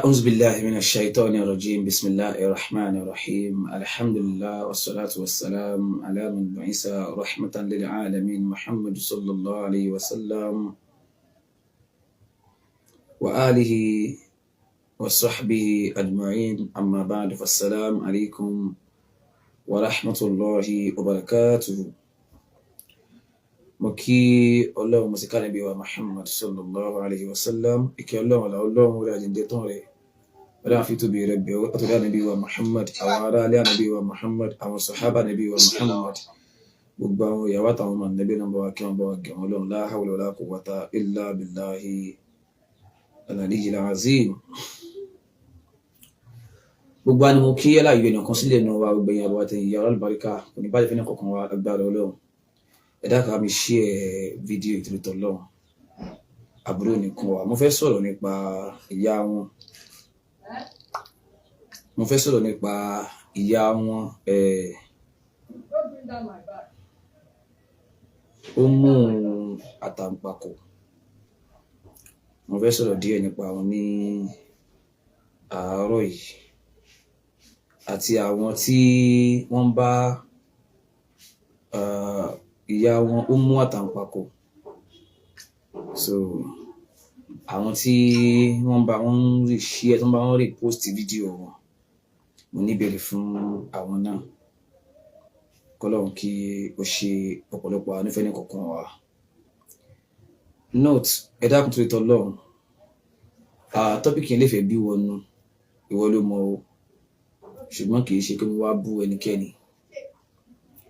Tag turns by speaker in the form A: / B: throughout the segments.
A: أعوذ بالله من الشيطان الرجيم بسم الله الرحمن الرحيم الحمد لله والصلاة والسلام على من بعث رحمة للعالمين محمد صلى الله عليه وسلم وآله وصحبه أجمعين أما بعد فالسلام عليكم ورحمة الله وبركاته مكي الله مسكان نبي محمد صلى الله عليه وسلم إكي الله ولا الله ولا جندتوري ولا في تبي ربي أتولى نبي محمد أو على نبي محمد أو صحابة نبي محمد gbogbo àwọn ìyàwó àtàwọn ọmọ nàbí náà bá wà kí wọn bá wà gẹ wọn lọ́run la hawla wala quwwata illa billahi al-aliyyil azim. gbogbo àni mo kí aláyọ ènìyàn kan sílẹ̀ náà wá gbogbo ìyàwó àti ìyàwó alùbáríkà kò ní bàjẹ́ fẹ́ni kankan wá agbára Ọlọ́run. ẹ dákà mi share fídíò ìtòlítọ̀ Ọlọ́run àbúrò nìkan wà. mo fẹ́ sọ̀rọ̀ nípa ìyá wọn ó mú àtàǹpàkò. mo fẹ́ sọ̀rọ̀ díẹ̀ nípa wọn ní àárọ̀ yìí àti àwọn tí wọ́n bá ìyá wọn ó mú àtàǹpàkò. so àwọn tí wọ́n bá wọn rí share tó ń bá wọn rí post fídíò wọn mo níbẹ̀rẹ̀ fún àwọn náà kọ́lọ́run kí ó ṣe ọ̀pọ̀lọpọ̀ àánúfẹ́ ní kọ̀ọ̀kan wa. note ẹ dákun tó tọ́ lọ́run tọ́pìkì yẹn lè fẹ́ bí wọnú ìwọ ló mọ o ṣùgbọ́n kì í ṣe pé mo wá bú ẹnikẹ́ni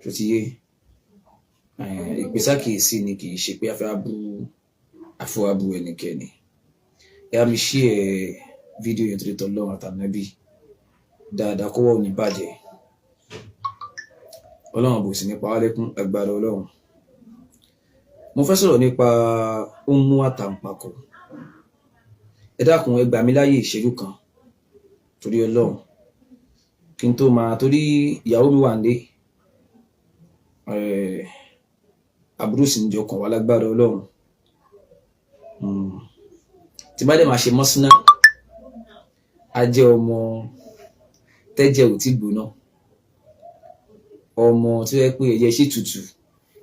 A: tó ti yé ìpèsákìyèsí ni kì í ṣe pé àfọwábú ẹnikẹ́ni. ẹ á mi share fídíò yẹn tó tọ́ lọ́run àtànábì dáadáa kó wọ́n ò ní bàjẹ́ Ọlọ́run bò sí nípa wálẹ́kún agbára Ọlọ́run. mo fẹ́ sọ̀rọ̀ nípa ó mú àtàǹpàkò. ẹ dákun ẹ gbà mí láyè ìṣẹ́jú kan torí Ọlọ́run kí n tó máa torí ìyàwó mi wà nílé àbúrò sì ń jọ kàn wá lágbára Ọlọ́run. tí bá dẹ̀ máa ṣe mọ́síná a jẹ́ ọmọ tẹ́jẹ̀ ò tí gbóná ọmọ tó yẹ pé ẹ̀jẹ̀ ṣì tutù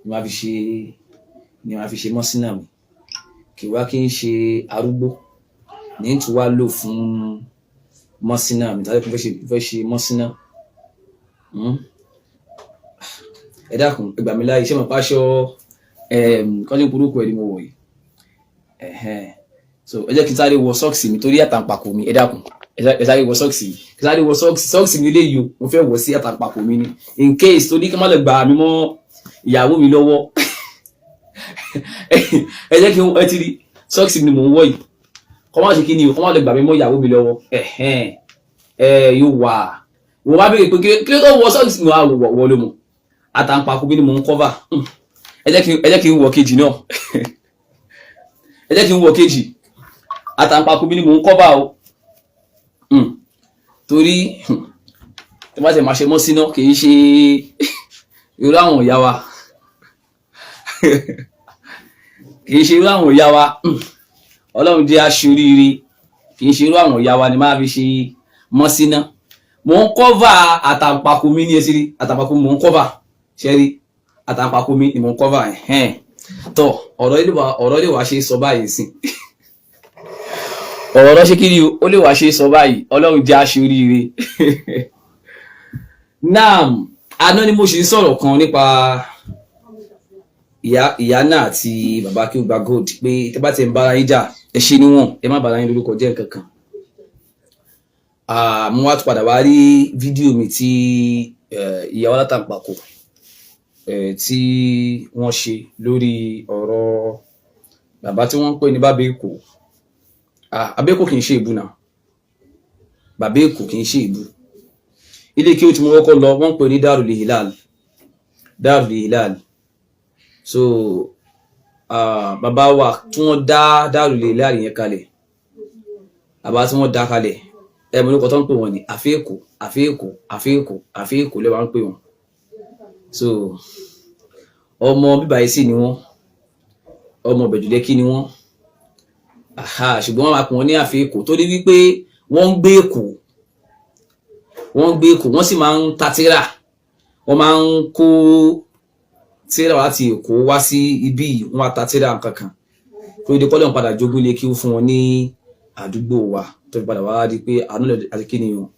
A: ni wọ́n fi ṣe mọ́sínà mi kì wá kí n ṣe arúgbó ní tí wàá lò fún mọ́sínà mi tàbí fẹ́ ṣe mọ́sínà. ẹ dákun ẹ gbà mí láyè iṣẹ́ mọ̀ páṣọ kọ́jú burúkú ẹ̀ ni mo wọ̀ yìí so ẹ jẹ́ kí n sáré wọ sọ́ọ̀sì mi torí àtàǹpàkò mi ẹ dákun ẹ sáré wọ sọ́ọ̀sì mi léyìí o mo fẹ́ wọ̀ sí àtàǹpàkò mi ni in case torí kí n má lè gbà mí mọ́ ìyàwó mi lọ́wọ́ ẹ jẹ́ kí ẹ ti rí sọ́ọ̀sì mi ni mò ń wọ̀ yìí kọ́ má ṣe kí ni o kọ́ má lè gbà mí mọ́ ìyàwó mi lọ́wọ́ yóò wà wọ́n bá béèrè pé kí ló tó wọ sọ́ọ̀sì mi wọ̀ ló mọ̀ àtàǹpàkò mi ni mò ń cover. ẹ jẹ́ kí n wọ kejì náà ẹ jẹ́ kí n wọ kejì àtàǹpàkò mi ni mò ń cover o. torí tí wọ́n ti máa ṣe mọ́ síná kì í ṣe irú àwọn ìyá wa Ọlọ́run jẹ́ aṣoríire kì í ṣe irú àwọn ìyá wa ni máa fi ṣe mọ́ síná. mò ń cover àtàǹpàkò mi ní ẹsẹ̀ rí àtàǹpàkò mi mò ń cover ṣẹ́rí àtàǹpàkò mi ni mò ń cover tọ́ ọ̀rọ̀ lè wá ṣe sọ báyìí sí ọ̀rọ̀ ṣe kí ni ó lè wá ṣe sọ báyìí Ọlọ́run jẹ́ aṣoríire. náà àná ni mo ṣe ń sọ̀rọ̀ kan nípa ìyá náà àti bàbá kí ó gba gold pé tẹ́ bá ti ń bára yín jà ẹ ṣe níwọ̀n ẹ má bára yín lórúkọ jẹ́ nǹkan kan. mo wá tún padà wá rí fídíò mi tí ìyàwó alátàǹpàkò tí wọ́n ṣe lórí ọ̀rọ̀ bàbá tí wọ́n ń pè ní bàbá Èkó. Bàbá Èkó kì í ṣe ìbú náà bàbá Èkó kì í ṣe ìbú. ilé kí ó ti mú kọ́kọ́ lọ wọ́n ń pè ní Darul Hilal. so bàbá wa tí wọ́n dá Darul Hilal yẹn kalẹ̀ bàbá tí wọ́n dá kalẹ̀ ẹ̀mọ́ lóko tó ń pè wọ́n ní àfẹ́ Èkó lẹ́wọ̀n ń pè wọ́n. so ọmọ bíbá yìí sì ni wọ́n ọmọ Bẹ̀jùlẹ́kí ni wọ́n ṣùgbọ́n wọ́n máa pè wọ́n ní àfẹ́ Èkó torí wípé wọ́n ń gbé Èkó wọ́n sì máa ń ta tírà, wọ́n máa ń kó tírà láti Èkó wá sí ibí yìí, wọ́n á ta tírà kankan tó di kọ́lọ́n padà jogún lé kí ó fún wọn ní àdúgbò wa tó fi padà wá di pé àánú àti kí ni o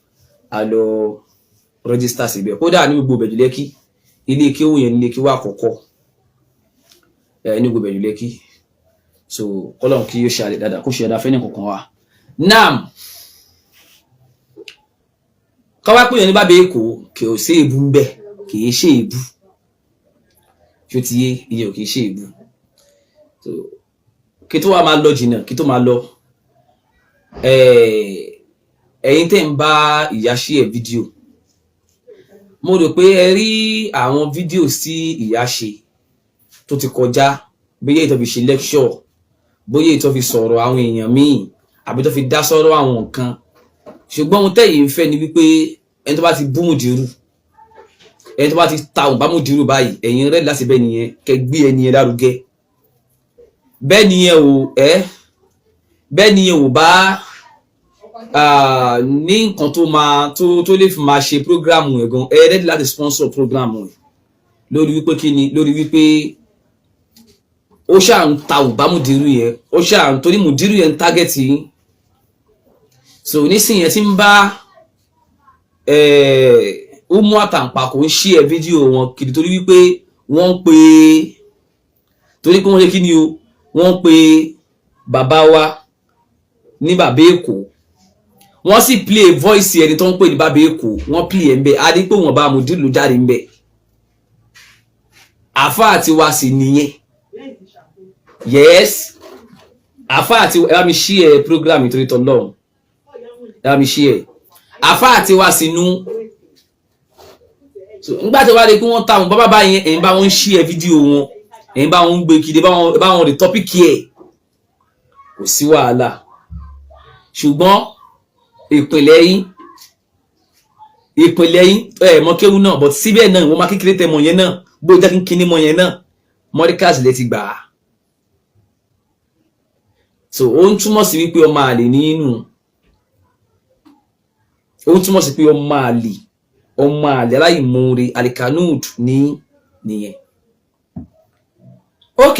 A: a lọ rẹ́gísítà síbẹ̀. Kódà ní gbogbo Ìbẹ̀jú Lẹ́kì ilé kéwú yẹn nílé kéwú àkọ́kọ́ ní gbogbo Ìbẹ̀jú Lẹ́kì. So kọ́lọ́n kí ó ṣe àlè dáadáa kó ṣe dáadáa fẹ́ni kankan wa. Naam, káwá pé yẹn ní bàbá Èkó kì í ṣe èébú ń bẹ, kì í ṣe èébú tí ó ti yé iye ò kì í ṣe èébú. So kí tó wá máa lọ jìnnà kí tó máa lọ ẹ̀yin tẹ́ ń bá ìyá share fídíò, mo rò pé ẹ rí àwọn fídíò tí ìyá ṣe tó ti kọjá, bóyá ìtọ́ fi ṣe lecture, bóyá ìtọ́ fi sọ̀rọ̀ àwọn èèyàn míì àbí tó fi dá sọ̀rọ̀ àwọn nǹkan. Ṣùgbọ́n ohun tẹ́yìn ń fẹ́ ni wípé ẹni tó bá ti bú Mùdírù, ẹni tó bá ti ta òun bá Mùdírù báyìí, ẹ̀yin rẹ̀ láti bẹ́ẹ̀ nìyẹn kẹ́ gbé ẹni yẹn lárugẹ. Bẹ́ẹ̀ nìyẹn ò bá ní nǹkan tó lè fi máa ṣe prógrámù ẹ̀ gan, ẹ rẹ́dí láti sponsor prógrámù ẹ̀ lórí wípé kí ni, lórí wípé ó ṣáà ń ta òun bá Mùdírù yẹn, ó ṣáà ń torí Mùdírù yẹn ń tágẹ́tì yín. So nísìnyí ẹ ti ń bá Umu Àtàǹpàkò ń share fídíò wọn kiri torí wípé wọ́n ń pe torí pé wọ́n ṣe kí ni o, wọ́n ń pe bàbá wa ní bàbá Èkó, wọ́n sì play voice ẹni tó ń pè ní bàbá Èkó, wọ́n play ẹ̀ ń bẹ, a rí pé wọ́n bá Mùdírù ló jáde ń bẹ. Àfáà àti wa sì nìyẹn, yes àfáà àti ẹ bá mi share program nítorí tọ́lọ́run, ẹ bá mi share àfáà àti wa sì nú. So nígbà tí wọ́n rí pé wọ́n ta àwọn bàbá yẹn, ẹ̀yin bá wọn share fídíò wọn, ẹ̀yin bá wọn gbé kiri, bá wọn rí topic ẹ̀, kò sí wàhálà. Ṣùgbọ́n ìpìlẹ̀ yín mọ kéwú náà, but síbẹ̀ náà wọ́n máa kékeré tẹ mọ̀ yẹn náà, bó jẹ́ kíní mọ̀ yẹn náà Mọ́ríkàsì lẹ ti gbà á. So ó ń túmọ̀ sí wípé ọmọ àlè nínú, ó ń túmọ̀ sí pé ọmọ àlè aláìmoore alikanud nìyẹn. Ok,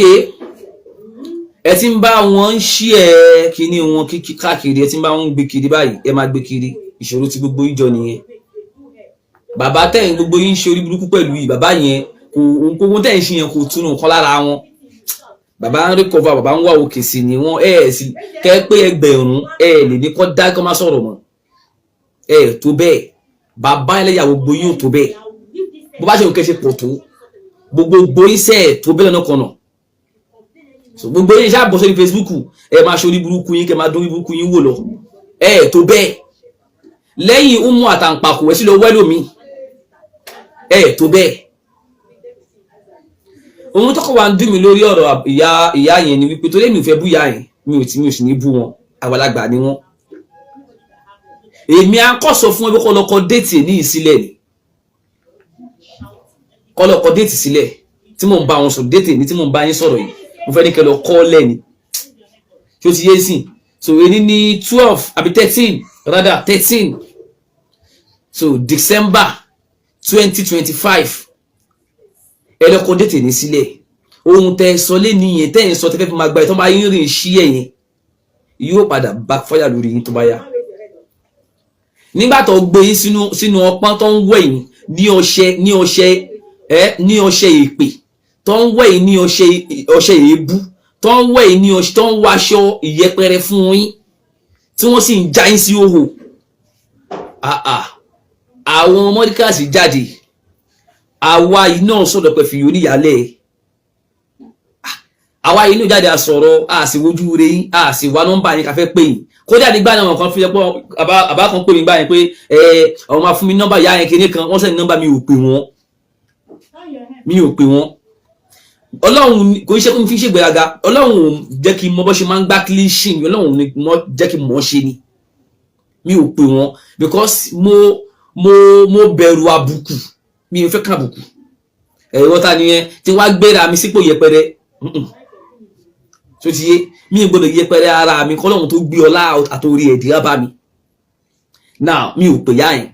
A: ẹ ti ń bá wọn share kíní wọn káàkiri, ẹ ti ń bá wọn gbé kiri báyìí, ẹ máa gbé kiri, ìṣòro tí gbogbo ìjọ nìyẹn. Bàbá tẹ̀yìn gbogbo yín ṣe orí burúkú pẹ̀lú yìí, bàbá yẹn kò tẹ̀yìn ṣe yẹn kò túnú kọ́ lára wọn. Bàbá ń recover, bàbá ń wá òkè sí ni wọ́n sí kẹ́ pé ẹgbẹ̀rún lè ní kọ́ dá kọ́ má sọ̀rọ̀ mọ́, tó bẹ́ẹ̀ bàbá ẹlẹ́yà gbogbo yín ò tó bẹ́ẹ̀, bó bá ṣe òkè ṣe pọ̀ tó gbogbo iṣẹ́ tó bẹ́ẹ̀ lọ́nà kan náà. So gbogbo yín ṣáà bọ́ sórí Facebook, máa ṣe orí burúkú yín, kẹ́ máa dún orí burúkú yín wò lọ, tó bẹ́ẹ̀. Lẹ́yìn Umu Àtàǹpàkò ẹ sì lọ wẹ́lò mi, tó bẹ́ẹ̀. Ohun tó kọ́ wa ń dùn mí lórí ọ̀rọ̀ ìyá yẹn ni wípé torí èmi ò fẹ́ bú ìyá yẹn, mi ò sì ní bú wọn, àgbàlagbà ni wọ́n. Èmi á kọ́ sọ fún ẹ pé kọ́ lọ́kọ́ déètì ní ìsílẹ̀ ni, kọ́ lọ́kọ́ déètì sílẹ̀ tí mò ń bá wọn sọ̀rọ̀, déètì ní tí mò ń bá yín sọ̀rọ̀ yìí, mo fẹ́ ní kẹ́ lọ kọ́ lẹ́ni tí ó ti yé sí. So èyí ní 12 àbí 13 rather 13, so December 2025 ẹ lọ́kọ́ déètì ní sílẹ̀. Ohun tẹ́ sọ lé nìyẹn, tẹ́ ń sọ tẹ́ fẹ́ fi máa gba ẹ̀ tó bá yín rìn sí ẹ̀yìn yóò padà backfire lórí yín tó bá yá. Nígbà tó gbé yín sínú ọpọ́n tó ń wẹ̀ yín ní ọṣẹ èpè, tó ń wẹ̀ yín ní ọṣẹ èébú, tó ń wẹ̀ yín ní ọṣẹ, tó ń wáṣọ ìyẹpẹrẹ fún yín tí wọ́n sì ń já yín sí òhò. Àwọn Mọ́ríkàsì jáde, àwa yìí náà sọ̀rọ̀ pẹ̀ fi oníyàlẹ̀, àwa yìí náà jáde àsọ̀rọ̀, àsìwójú rẹ̀ yín, àsìwá nọ́mbà yín ká fẹ́ pè yín. Kódà nígbà náà kan fi ẹpọ àbá kan pè mí gbà yẹn pé àwọn máa fún mi nọ́mbà ìyá yẹn kíní kan, wọ́n sẹ́ni nọ́mbà mi ò pè wọ́n. Ọlọ́run kò ń ṣe kó fi ṣègbéraga, Ọlọ́run ò jẹ́ kí n mọ bó ṣe máa ń gbá clean, Ọlọ́run ni mo jẹ́ kí n mọ̀ ṣe ni, mi ò pè wọ́n because mo bẹ̀rù àbùkù, mi ò fẹ́ kàn àbùkù. Wọ́n ta nìyẹn tí wọ́n á gbéra mi sípò yẹpẹrẹ, tó ti yé mi gbọ́dọ̀ yẹpẹrẹ ara mi kọ́lọ́run tó gbé ọlá àtòrí ẹ̀dí bá mi, now mi ò pè yá yẹn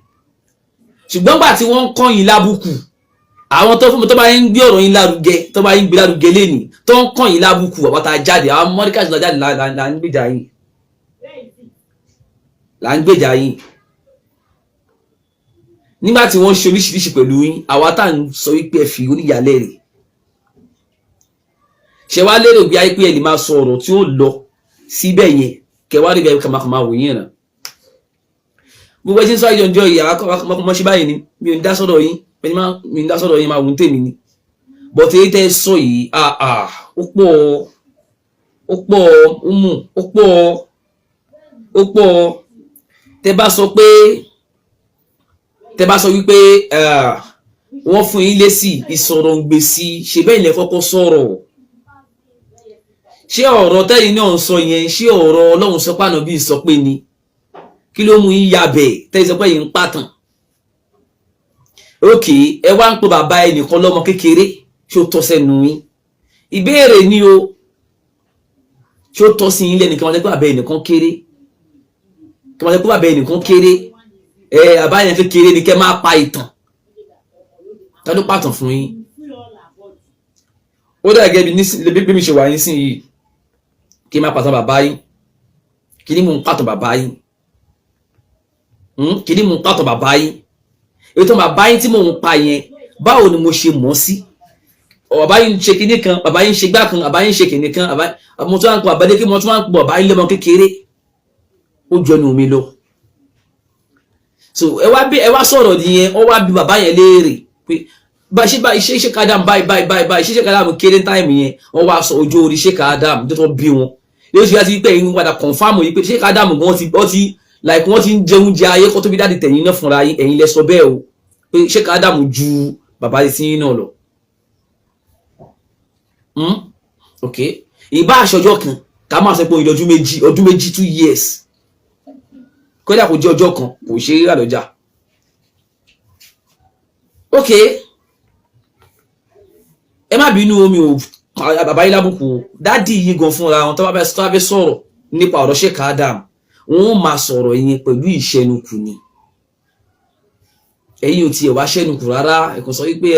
A: ṣùgbọ́n gbà tí wọ́n ń kọ́ yín lábùkù àwọn tó fún mi tó bá ń gbé ọ̀rọ̀ yín lárugẹ tó bá ń gbé lárugẹ lẹ́nìí tó ń kọ́ yín lábùkù àwọn tá a jáde àwọn mọ́ríkà tó jáde là ń gbèjà yín nígbà tí wọ́n ṣe oríṣiríṣi pẹ̀lú yín àwa tá à ń sọ wípé ẹ fi oníyàlẹ́ rẹ̀ ṣe wá lérò bí ayé pé ẹ lè máa sọ ọ̀rọ̀ tí ó lọ síbẹ̀ yẹn kẹwàá rí bẹ́ẹ̀ kàmákàmá wò yín ràn gbogbo ẹ ti ń sọ àjọ ìjọ ìyá mọ́ ṣe báyìí ni mi ò ní dá sọ́dọ̀ yín mi ń dá sọ́dọ̀ yín máa wù ń tèmi ni but èyí tẹ́ sọ yìí ó pọ̀ tẹ́ bá sọ wípé wọ́n fún yín lésì ìsọ̀rọ̀ ń gbèsì ṣe bẹ́ẹ̀ ilẹ̀ kọ́kọ́ sọ̀rọ̀ ṣé ọ̀rọ̀ tẹ́yìn náà ń sọ yẹn ṣé ọ̀rọ̀ Ọlọ́run sọ pàánà bí sọ pé ni kí ló mú yín yabẹ̀ tẹ́yìn sọ pé yín ń pàtàn ok ẹ wá ń pe bàbá ẹnìkan lọ́mọ kékeré ṣé ó tọ́ sẹ́nu yín ìbéèrè ni o ṣé ó tọ́ sí yín lẹ́nìkan wọ́n jẹ́ pé bàbá ẹnìkan kéré kí wọ́n jẹ́ pé bàbá ẹnìkan kéré bàbá yẹn kékeré ni kẹ́ máa pa ìtàn tá ló pàtàn fún yín ó dà gẹ́gẹ́ bí mi ṣe wà yín sí yìí kí n máa pàtàn bàbá yín kí ni mò ń pàtàn bàbá yín kí ni mò ń pàtàn bàbá yín ètò bàbá yín tí mò ń pa yẹn báwo ni mo ṣe mọ̀ sí bàbá yín ṣe kinní kan bàbá yín ṣe gbá kan bàbá yín ṣe kinní kan mo tún wá ń pọ bàbá yín mo tún wá ń pọ bàbá yín lọ́mọ kékeré ó jọ ẹnu mi lọ so ẹ wá sọ̀rọ̀ nìyẹn ó wá bí bàbá yẹn léèrè pé ṣé kádàm báyìí ṣé kádàm kéré táìmù yẹn wọ́n wá sọ ojú orí ṣé kádàm tó tó bí wọn lóṣù yá ti pé ẹ̀yin padà kọ̀nfàmù yìí pé ṣé kádàm wọ́n ti ń jẹ oúnjẹ ayé kó tó bí dáàdì tẹ̀yìn náà fúnra ẹ̀yin lẹ sọ bẹ́ẹ̀ o pé ṣé kádàm ju bàbá yìí sí náà lọ ok ìbá aṣọjọ́ kan ká máa sọ pé ọdún méjì 2 years kódà kò jẹ́ ọjọ́ kan kò ṣe rírà lọ́jà ok ẹ má bínú omi ò bàbá yìí lábùkù dádì yìí gan fúnra wọn tó bá fẹ́ sọ̀rọ̀ nípa ọ̀rọ̀ Sheikh Adam wọn máa sọ̀rọ̀ yẹn pẹ̀lú ìṣẹ́nukù ni ẹ̀yin ò tiẹ̀ wá ṣẹ́nukù rárá ẹ̀kọ́ sọ wípé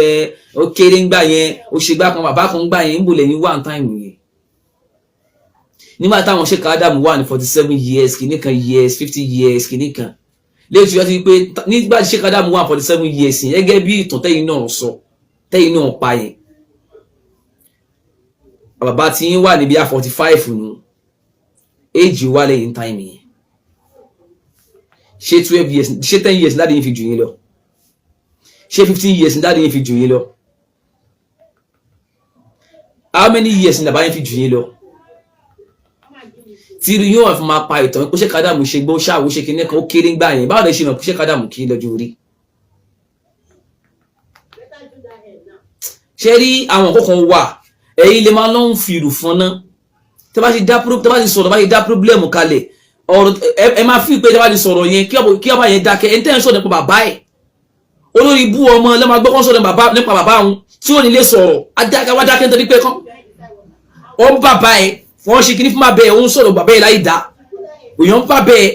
A: ó kéré ń gbà yẹn ó ṣe gbá kan bàbá kan ń gbà yẹn ń bò lẹ́yìn one time yẹn nígbà táwọn Sheikh Adam wà ní 47 years kìíní kan years 50 years kìíní kan léètò yọ sí pé nígbà tí Sheikh Adam wà 47 years yẹn gẹ́gẹ́ bí ìtàn tẹ́yìn náà sọ tẹ́yìn náà pa yẹn bàbá tí yín wà níbi 45 nù éèjì wà lẹ́yìn time yẹn ṣé 12 years ṣé 10 years láti yín fi jù yín lọ ṣé 15 years láti yín fi jù yín lọ how many years ní bàbá yín fi jù yín lọ tí irú yóò fi máa pa ìtàn pé Sheikh Adam ṣe gbọ́ ṣáàwó ṣe kíní kan ó kéré ń gbà yẹn báwo lè ṣe mọ̀ pé Sheikh Adam kí lọ́jọ́ orí ṣe rí àwọn kọ̀ọ̀kan wà ẹ̀yin lè máa lọ́n fi ìrù fún ná tẹ́ bá ti sọ̀rọ̀ bá ti dá pírọ́blẹ́mù kalẹ̀ ọ̀rọ̀ ẹ máa fi pé tẹ́ bá ti sọ̀rọ̀ yẹn kí ọba yẹn dákẹ́ ẹ̀ ń tẹ́ ń sọ̀rọ̀ nípa bàbá ẹ̀ olórí ibú ọmọ lẹ́ máa gbọ́kọ́ sọ̀rọ̀ nípa bàbá òun tí ò ní lè sọ̀rọ̀ adákẹ́ nítorí pé kán ọ bàbá ẹ̀ wọ́n ṣe kíní fún bàbá ẹ̀ òun sọ̀rọ̀ bàbá ẹ̀ láì dá òyàn bàbá ẹ̀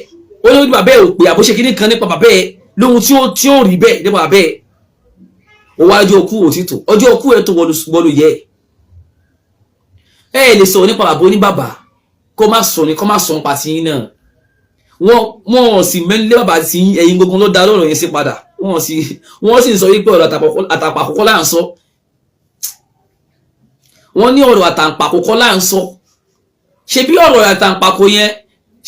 A: olórí bàbá ẹ̀ ò pé àbó ṣe kíní kan nípa bàbá ẹ̀ lóhun tí ó rí bẹ́ẹ̀ nípa bàbá ẹ̀ ó wá ọjọ́ òkú òtítọ́ ọjọ́ òkú ẹ̀ tó wọlú yẹ ẹ lè sọ̀rọ̀ nípa bàbá oníbàbà kó má sọ nípa tí yín náà wọ́n sì mẹ́lẹ́ bàbá tí ẹ̀yin gbogbo ló dá lọ́rọ̀ yẹn sí padà wọ́n sì ń sọ wípé ọ̀rọ̀ àtàpàkọ́kọ́ là ń sọ wọ́n ní ọ̀rọ̀ àtàpàkọ́kọ́ là ń sọ ṣe bí ọ̀rọ̀ àtàpàkọ́ yẹn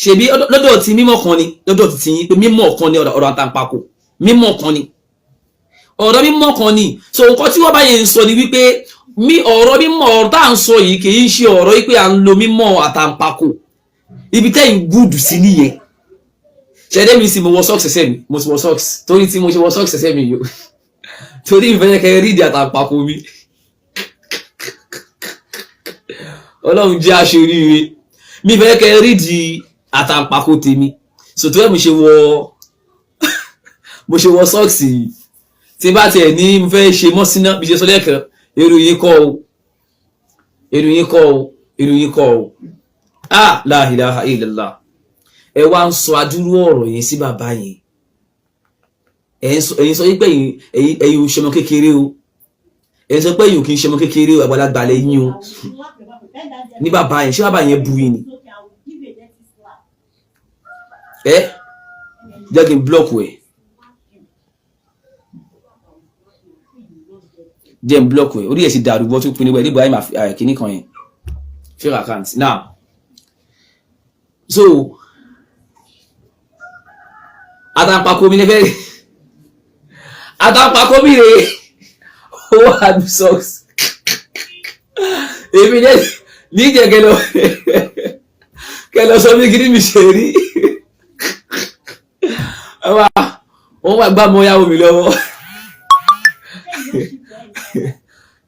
A: ṣe bí lọ́dọ̀ tí mímọ̀ kan ni lọ́dọ̀ tí yín pé mímọ̀ kan ni ọ̀rọ̀ àtàpàkọ́ mímọ̀ kan ni ọ̀rọ̀ mímọ̀ kan ni so nǹkan tí wọ́n bá yẹn ń sọ ni wípé ọ̀rọ̀ mímọ̀ ọ̀rọ̀ tá à ń sọ yìí kì í ṣe ọ̀rọ̀ wípé à ń lo mímọ̀ àtàpàkọ́ ibi tẹ́yìn gúdù sí nìyẹn ṣẹ̀dẹ́ mi sì mo wọ socks ẹsẹ̀ mi mo sì wọ socks torí tí mo ṣe wọ socks ẹsẹ̀ mi yìí torí ìfẹ́ kẹ́ rí ìdí àtàpàkọ́ mi ọlọ́run jẹ́ aṣoríire mi fẹ́ kẹ́ rí ìdí àtàpàkọ́ tèmi so tó yẹ mo ṣe wọ socks yìí tí bá tiẹ̀ ní mo fẹ́ ṣe mọ́síná bí ṣe sọ lẹ́ẹ̀kan èrò yín kọ́ o la ilaha illallah ẹ wá ń sọ adúrú ọ̀rọ̀ yẹn sí bàbá yẹn ẹ̀yin sọ wípé ẹ̀yin ò ṣọmọ kékeré o, ẹ̀yin sọ pé ẹ̀yin ò kì í ṣọmọ kékeré o, àgbàlagbà lẹ́yìn o ní bàbá yẹn, ṣé bàbá yẹn bu yín ni? Jẹ́ kí n blọ́ọ̀kù ẹ̀, jẹ́ n blọ́ọ̀kù ẹ̀, orí ẹ̀ ti dàrú bọ́ tó pinnu wẹ̀ nígbà yẹn kìíní kan yẹn fake account. Now so àtàǹpàkò mi ní fẹ́ àtàǹpàkò mi rè ó wà ní socks èmi ní ìjẹ́ kẹlọ sọ mí kiri mi ṣe rí wọ́n wà gbá mọ́ yàwó mi lọ́wọ́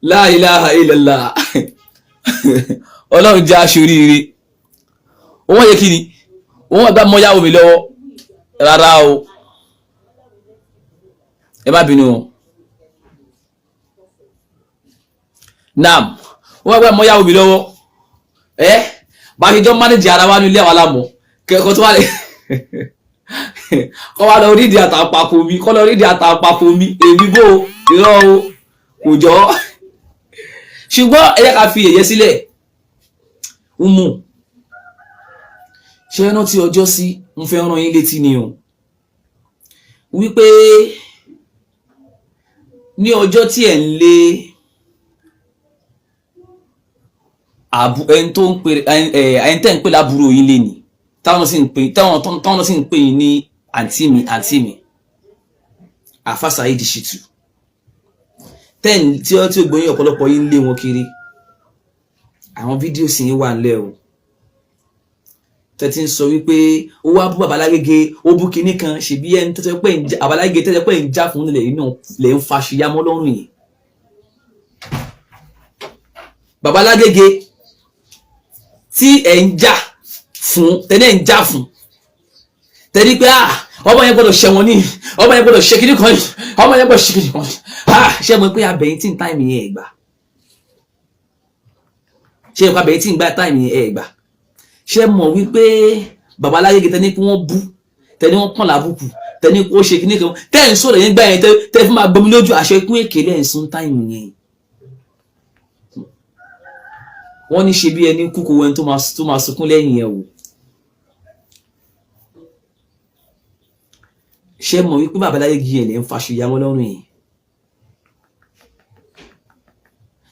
A: la ilaha illallah ọlọ́run jẹ́ aṣoríire, wọ́n yẹ kí ni wọ́n wà gbá mọ́ yàwó mi lọ́wọ́ rárá o, ẹ má bínú o. Naam, wọ́n gbá mọ́ yàwó mi lọ́wọ́ bá ṣe jọ mánéjì ara wa ní ilé àwọn alámọ̀ kẹ́kọ̀ọ́ tó wà lè kọ́ wá lọ rídìí àtàpapò mi, kọ́ lọ rídìí àtàpapò mi, èmi bò irọ́ o kò jọ. Ṣùgbọ́n ẹ jẹ́ ká fi èyẹ sílẹ̀. Umu ṣe é rántí ọjọ́ sí mo fẹ́ rán yín létí ni o wípé ní ọjọ́ tí ẹ̀ ń lé ẹni tó ń pè ẹni tẹ́ ń pè lábúrò yín lé ní táwọn sì ń pè yín ní àǹtí mi Àfà Saheed Shittu tí ó gbóyìn ọ̀pọ̀lọpọ̀ yín lé wọn kiri, àwọn fídíò sì wà ńlẹ̀ o tẹ́tí ń sọ wípé ó wá bú Baba Lágége, ó bú kinní kan, ṣèbí ẹni tẹ́tẹ́ pé Baba Lágége tẹ́tẹ́ pé ń já fún nílẹ̀ yìí náà lè ń fa ṣìyàmọ́ lọ́rùn yìí. Baba Lágége tí ẹ̀ ń jà fún tẹ́lẹ̀ ń jà fún tẹ́lẹ̀ pé ọmọ yẹn gbọ́dọ̀ ṣẹ̀wọ̀n ní, ọmọ yẹn gbọ́dọ̀ ṣe kinní kan yìí, ọmọ yẹn gbọ́dọ̀ ṣe kinní kan yìí, ṣé mo pé abẹ́yìn tí ń táìmì yẹn ẹ̀ gbà, ṣé mo pé abẹ́yìn tí ń gbà táìmì yẹn ẹ̀ gbà, ṣé mọ̀ wípé Baba Lágége tẹ́ni pé wọ́n bú, tẹ́ni wọ́n pọ̀n lábùkù, tẹ́ni pé ó ṣe kinní kan, tẹ́ ń sọ̀rọ̀ yẹn gbà yẹn tẹ́ fi máa gbomi lójú àṣẹ ikú èké lẹ́yìn sún táìmì yẹn. Wọ́n ní ṣe bí ẹni kúkú ẹni tó máa sunkún lẹ́yìn ẹ̀ wò. Ṣé mọ̀ wípé Baba Lágége yẹn lè ń faṣọ ìyàmọ́ lọ́rùn yìí,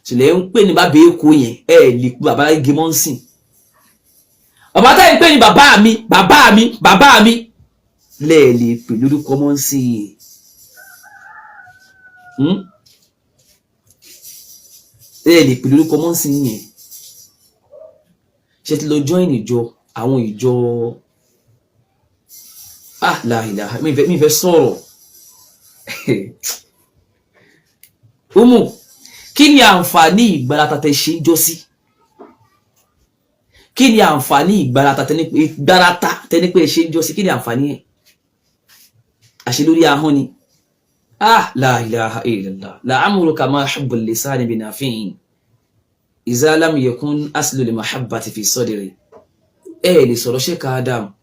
A: ṣìlẹ̀ ń pè ní bàbá Èkó yẹn lè pé Baba Lágége mọ́ ń sìn. Bàbá táyì ń pè ní bàbá mi lẹ́ẹ̀lì pè lórúkọ mọ́ ń sìn. Lẹ́ẹ̀lì pè lórúkọ mọ́ ń sìn yẹn. Ṣé ti lọ join ìjọ àwọn ìjọ láìláà mi fẹ́ sọ̀rọ̀. Umu kí ni àǹfààní ìgbárata tẹ ṣe ń jọ sí? Kí ni àǹfààní ìgbárata tẹni pé ṣe ń jọ sí? Kí ni àǹfààní ẹ̀? Àṣẹ lórí ahọ́n ni. La ilaha illallah la'amruka ma hubbul lisani binafi'in iza lam yakun aslu li mahabbati fi sadri. Lè sọ̀rọ̀ Sheikh Adam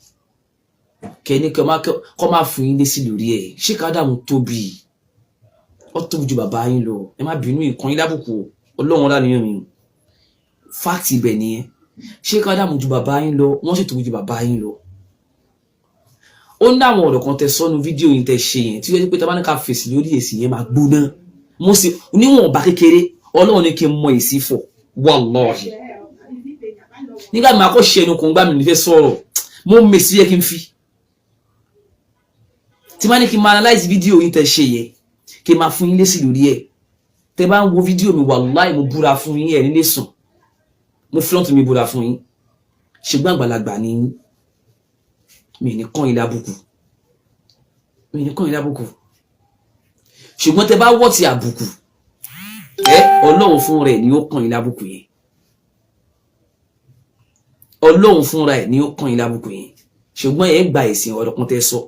A: kẹ́ni kọ́ máa fún yín lé sí lórí ẹ̀. Sheikh Adam tóbi, ó tóbi ju bàbá yín lọ, ẹ má bínú ìkan yín lábùkù Ọlọ́run láníyàn mi, fáàtì ibẹ̀ nìyẹn. Sheikh Adam ju bàbá yín lọ, wọ́n sì tóbi ju bàbá yín lọ. Ó ní àwọn ọ̀rọ̀ kan tẹ sọ́nu fídíò yín tẹ ṣe yẹn tí ó yẹ pé tábà ní ká fèsì lórí èsì yẹn máa gbóná. Mo sì níwọ̀n bá kékeré Ọlọ́run ní kí n mọ èsì fọ̀ wallahi. Nígbà tí màá kọ́ ṣe ẹnu kan gbá mi nífẹ̀ẹ́ sọ̀rọ̀ mo mèsì yẹ kí n fi. Tí máa ní kí n máa analyze fídíò yín tẹ ṣe yẹn kí n máa fún yín lésì lórí ẹ̀. Tẹ bá ń wo fídíò mi wallahi mo búra fún yín ẹ̀ nílé sùn, mo front mi búra fún yín. Ṣùgbọ́n àgbàlagbà ni mi ní kàn yín lábùkù, ṣùgbọ́n tẹ bá wọ́ ti àbùkù Ọlọ́run fún rẹ̀ ni ó kàn yín lábùkù yẹn. Ọlọ́run fúnra ẹ̀ ni ó kàn yín lábùkù yẹn. Ṣùgbọ́n ẹ gba ìsìn ọ̀rọ̀ kan tẹ́ sọ.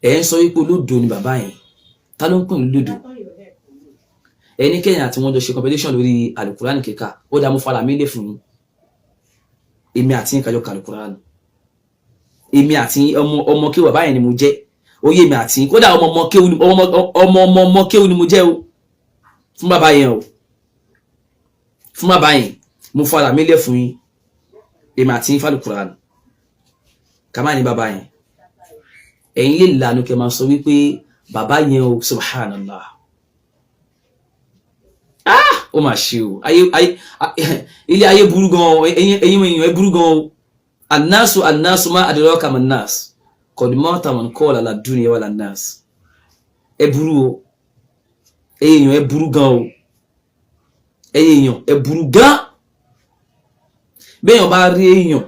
A: Ẹ ń sọ wípé olódo ni bàbá yẹn. Ta ló ń pè ní olódo? Ẹni kẹ́yìn àti wọ́n jọ ṣe competition lórí Al-Qur'an kíkà. Ó dá mo fara mi lé fún yín. Èmi àti yín kájọ ka Al-Qur'an. Èmi àti ọmọ kí bàbá yẹn ni mo jẹ́. oyè mi àti kódà ọmọ kéwú ni mo jẹ́ o fún bàbá yẹn o fún bàbá yẹn mo fara mi lẹ̀ fún yín èmi àti fàlù Quran ká má ní bàbá yẹn ẹ̀yin lè lànà kẹ́ máa sọ wípé bàbá yẹn o subhanallah ó mà ṣe o ilé ayé burú gan ẹ̀yin èèyàn ẹ burú gan o annasu ma adraka man nas qad mata man qala la dunya wala nas ẹ burú o ẹ̀yin èèyàn ẹ burú gan o ẹ̀yin èèyàn ẹ burú gan béèyàn bá rí èèyàn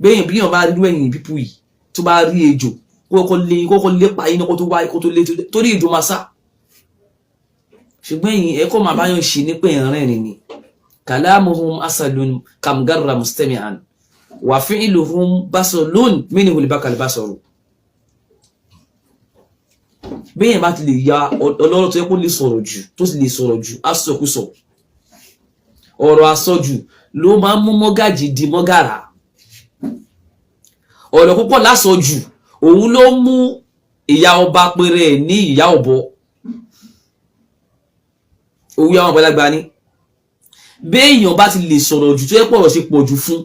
A: béèyàn bá rí ẹ̀yin pípù yìí tó bá rí ejò kọ́kọ́ lépa iná kó tó wáyé kó tó lé torí ejò máa sá ṣùgbọ́n ẹ̀yin ẹ̀kọ́ máa báyọ̀ ṣe ní pé ẹ̀rẹ́rìn ni kalamuhum asalun kamgarra mustami'an wa fi'luhum basalun minhu libakal basaru béèyàn bá ti lè ya ọlọ́rọ̀ tó yẹ kó lè sọ̀rọ̀ jù tó sì lè sọ̀rọ̀ jù asọ̀kúsọ̀ ọ̀rọ̀ asọ̀jù ló máa ń mú mọ́gàjì di mọ́gàrà ọ̀rọ̀ púpọ̀ lásọ̀jù òun ló mú ìyá ọba péré ní ìyá ọ̀bọ òun yà wọn bọ́lágbá ní béèyàn bá ti lè sọ̀rọ̀ jù tó yẹ pọ̀rọ̀ sí pọ̀ jù fún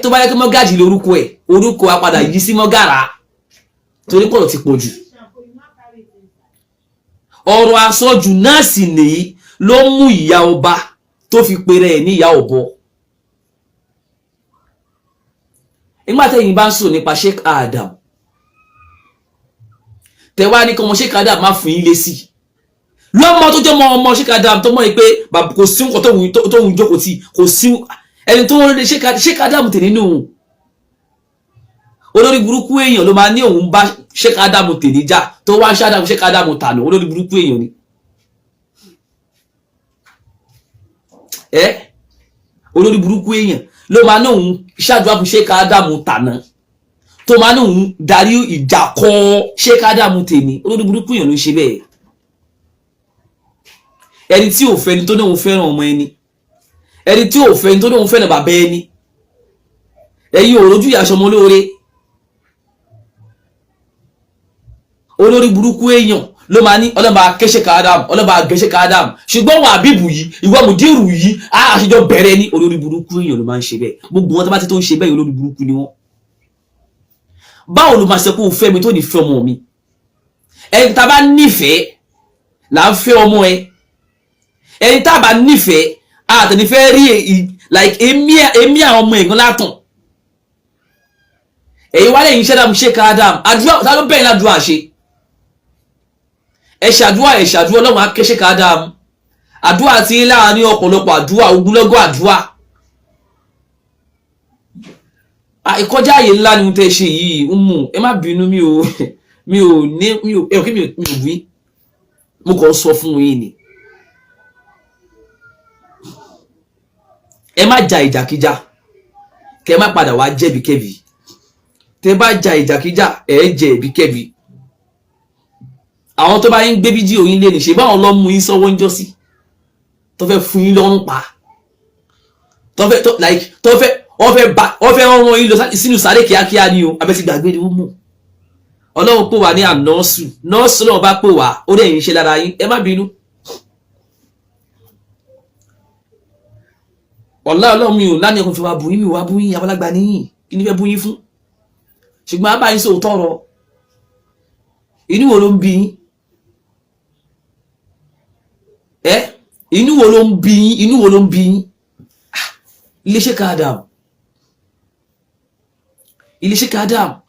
A: tó bá yẹ kí mọ́gàjì lórúkọ ẹ̀ orúkọ á padà yí sí mọ́gàrà torí pọ̀rọ̀ ti pọ̀ jù ọ̀rọ̀ àsọjù náà sì nìyí ló mú ìyá ọba tó fi péré ẹ̀ ní ìyá ọ̀bọ nígbà tẹ́yìn bá ń sọ nípa Sheikh Adam tẹ́wá ní kí ọmọ Sheikh Adam má fún yín lé sí lọ́mọ tó jẹ́ ọmọ Sheikh Adam tó mọ̀ pé kò sí nǹkan tó ń jókòó tí kò sí ẹni tó ń rí Sheikh Adam tè nínú olórí burúkú èèyàn ló máa ní òun bá Sheikh Adam tè níjà tó wá ń Sheikh Adam tànà olórí burúkú èèyàn ni olórí burúkú èèyàn ló máa ní òun ṣàdúrà fún Sheikh Adam tànà tó máa ní òun darí ìjà kọ Sheikh Adam tèmi olórí burúkú èèyàn ló ń ṣe bẹ́ẹ̀ ẹni tí ò fẹ́ ni tó ní òun fẹ́ràn ọmọ ẹni ẹni tí ò fẹ́ ni tó ní òun fẹ́ràn bàbá ẹni ẹ̀yin ò rojú ìyá aṣọ ọmọ olóore olórí burúkú èèyàn ló máa ní ọlọ́ba ké Sheikh Adam ọlọ́ba gé Sheikh Adam ṣùgbọ́n wọn àbíbù yìí ìwọ mùdírù yìí àṣejọ bẹ̀rẹ̀ ní olórí burúkú èèyàn ló máa ń ṣe bẹ́ẹ̀ gbogbo wọn tó bá ti tó ń ṣe bẹ́ẹ̀ olórí burúkú ni wọ́n báwo ló máa ṣe kó o fẹ́ mi tó ní fẹ́ ọmọ mi ẹni tá a bá nífẹ̀ẹ́ là ń fẹ́ ọmọ ẹ ẹni tá a bá nífẹ̀ẹ́ àtẹnifẹ́ rí like èmi àwọn ọmọ ẹ̀gbọ́n látàn èyí wálé yìí ṣẹ́dá mu Sheikh Adam àdúrà tá ló bẹ̀rẹ̀ ládùúrà ṣe ẹ ṣàdúrà Ọlọ́run á ké Sheikh Adam àdúrà tí láàrin ọ̀pọ̀lọpọ̀ àdúrà ogunlọ́gọ̀ àdúrà ìkọjá àyè ńlá ni mo tẹ́ ṣe yìí ẹ má bínú mi ò wí mo kàn sọ fún yín ni ẹ má ja ìjàkíjà kẹ má padà wá jẹ̀bíkẹ́bí tẹ́ bá ja ìjàkíjà ẹ jẹ̀bíkẹ́bí àwọn tó bá yín gbé fídíò yín lé ní ṣe báwọn lọ mú yín sọ́wọ́ ń jọ́sí tó fẹ́ fún yín lọ́rùn pa tó fẹ́ ọmọ yín lọ sínú sáré kíákíá ni o abẹ́ ti gbàgbé ni wọ́n mú Ọlọ́run pè wá ní ànọ́ọ̀sù nọ́ọ̀sù náà bá pè wá ó dẹ̀ yín ṣe lára yín ẹ má bínú Ọlọ́run mi ò láni ẹkùn fi wá bú yín mi wá bú yín abálágbá níyìn kí ni fẹ́ bú yín fún ṣùgbọ́n a bá yín sóòótọ́ ọ̀rọ̀ inú wo ló ń bí yín inú wo ló ń bí yín ilé Sheikh Adam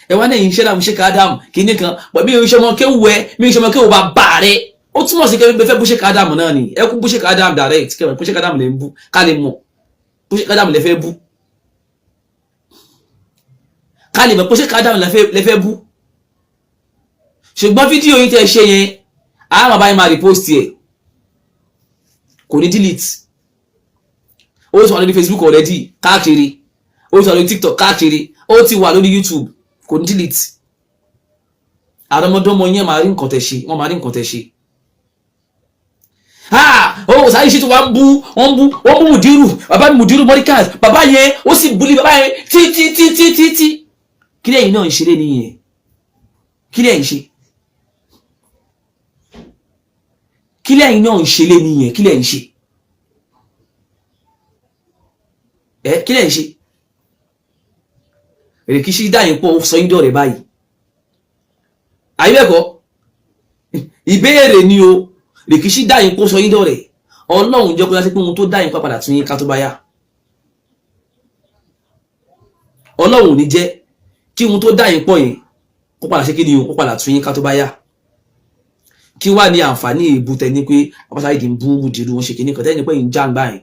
A: ẹ wá náà yìí ń ṣẹ́dá Sheikh Adam kìíní kan pọ̀ bí oṣù ọmọ kéwù bá bà rẹ̀ ó túmọ̀ sí kẹ́mi fẹ́ bú Sheikh Adam náà ni ẹ kú bú Sheikh Adam direct kẹ́mi bú Sheikh Adam lè ń bú ká lè mọ̀ bú Sheikh Adam lè fẹ́ bú ká lè mọ̀ bú Sheikh Adam lè fẹ́ bú ṣùgbọ́n fídíò yìí tẹ́ ṣe yẹn àwọn bàbá yìí máa repost ẹ̀ kò ní delete ó ti wà lórí Facebook already káàkiri ó ti wà lórí TikTok káàkiri ó ti wà lórí YouTube kò ní delete àrọmọdọ́mọ yẹn máa rí nǹkan tẹ́ ṣe wọ́n máa rí nǹkan tẹ́ ṣe ó sáyé ṣe tó wọ́n bú mùdírù bàbá mùdírù Morikas bàbá yẹn ó sì bully bàbá yẹn tí kí lẹ́yìn náà ń ṣeré nìyẹn kí lẹ́yìn ṣe kí lẹ́yìn náà ń ṣe lé nìyẹn kí lẹ́yìn ṣe kí lẹ́yìn ṣe Rìkíṣí dáyìn pọ̀ sọ yín dọ̀rẹ́ báyìí àyíbẹ̀kọ́ ìbéèrè ni o Rìkíṣí dáyìn pọ̀ sọ yín dọ̀rẹ́ Ọlọ́run jẹ́ kó yá sí pé ohun tó dáyìn pa padà tún yín ká tó bá yá Ọlọ́run ò ní jẹ́ kí ohun tó dáyìn pọ̀ yẹn kó padà ṣe kí ni o kó padà tún yín ká tó bá yá kí wá ní àǹfààní ìbútẹ ní pé àpáta ìdí ń bú dìrú wọn ṣe kí ní kan tẹ́ni pé ń já ń gbà yẹn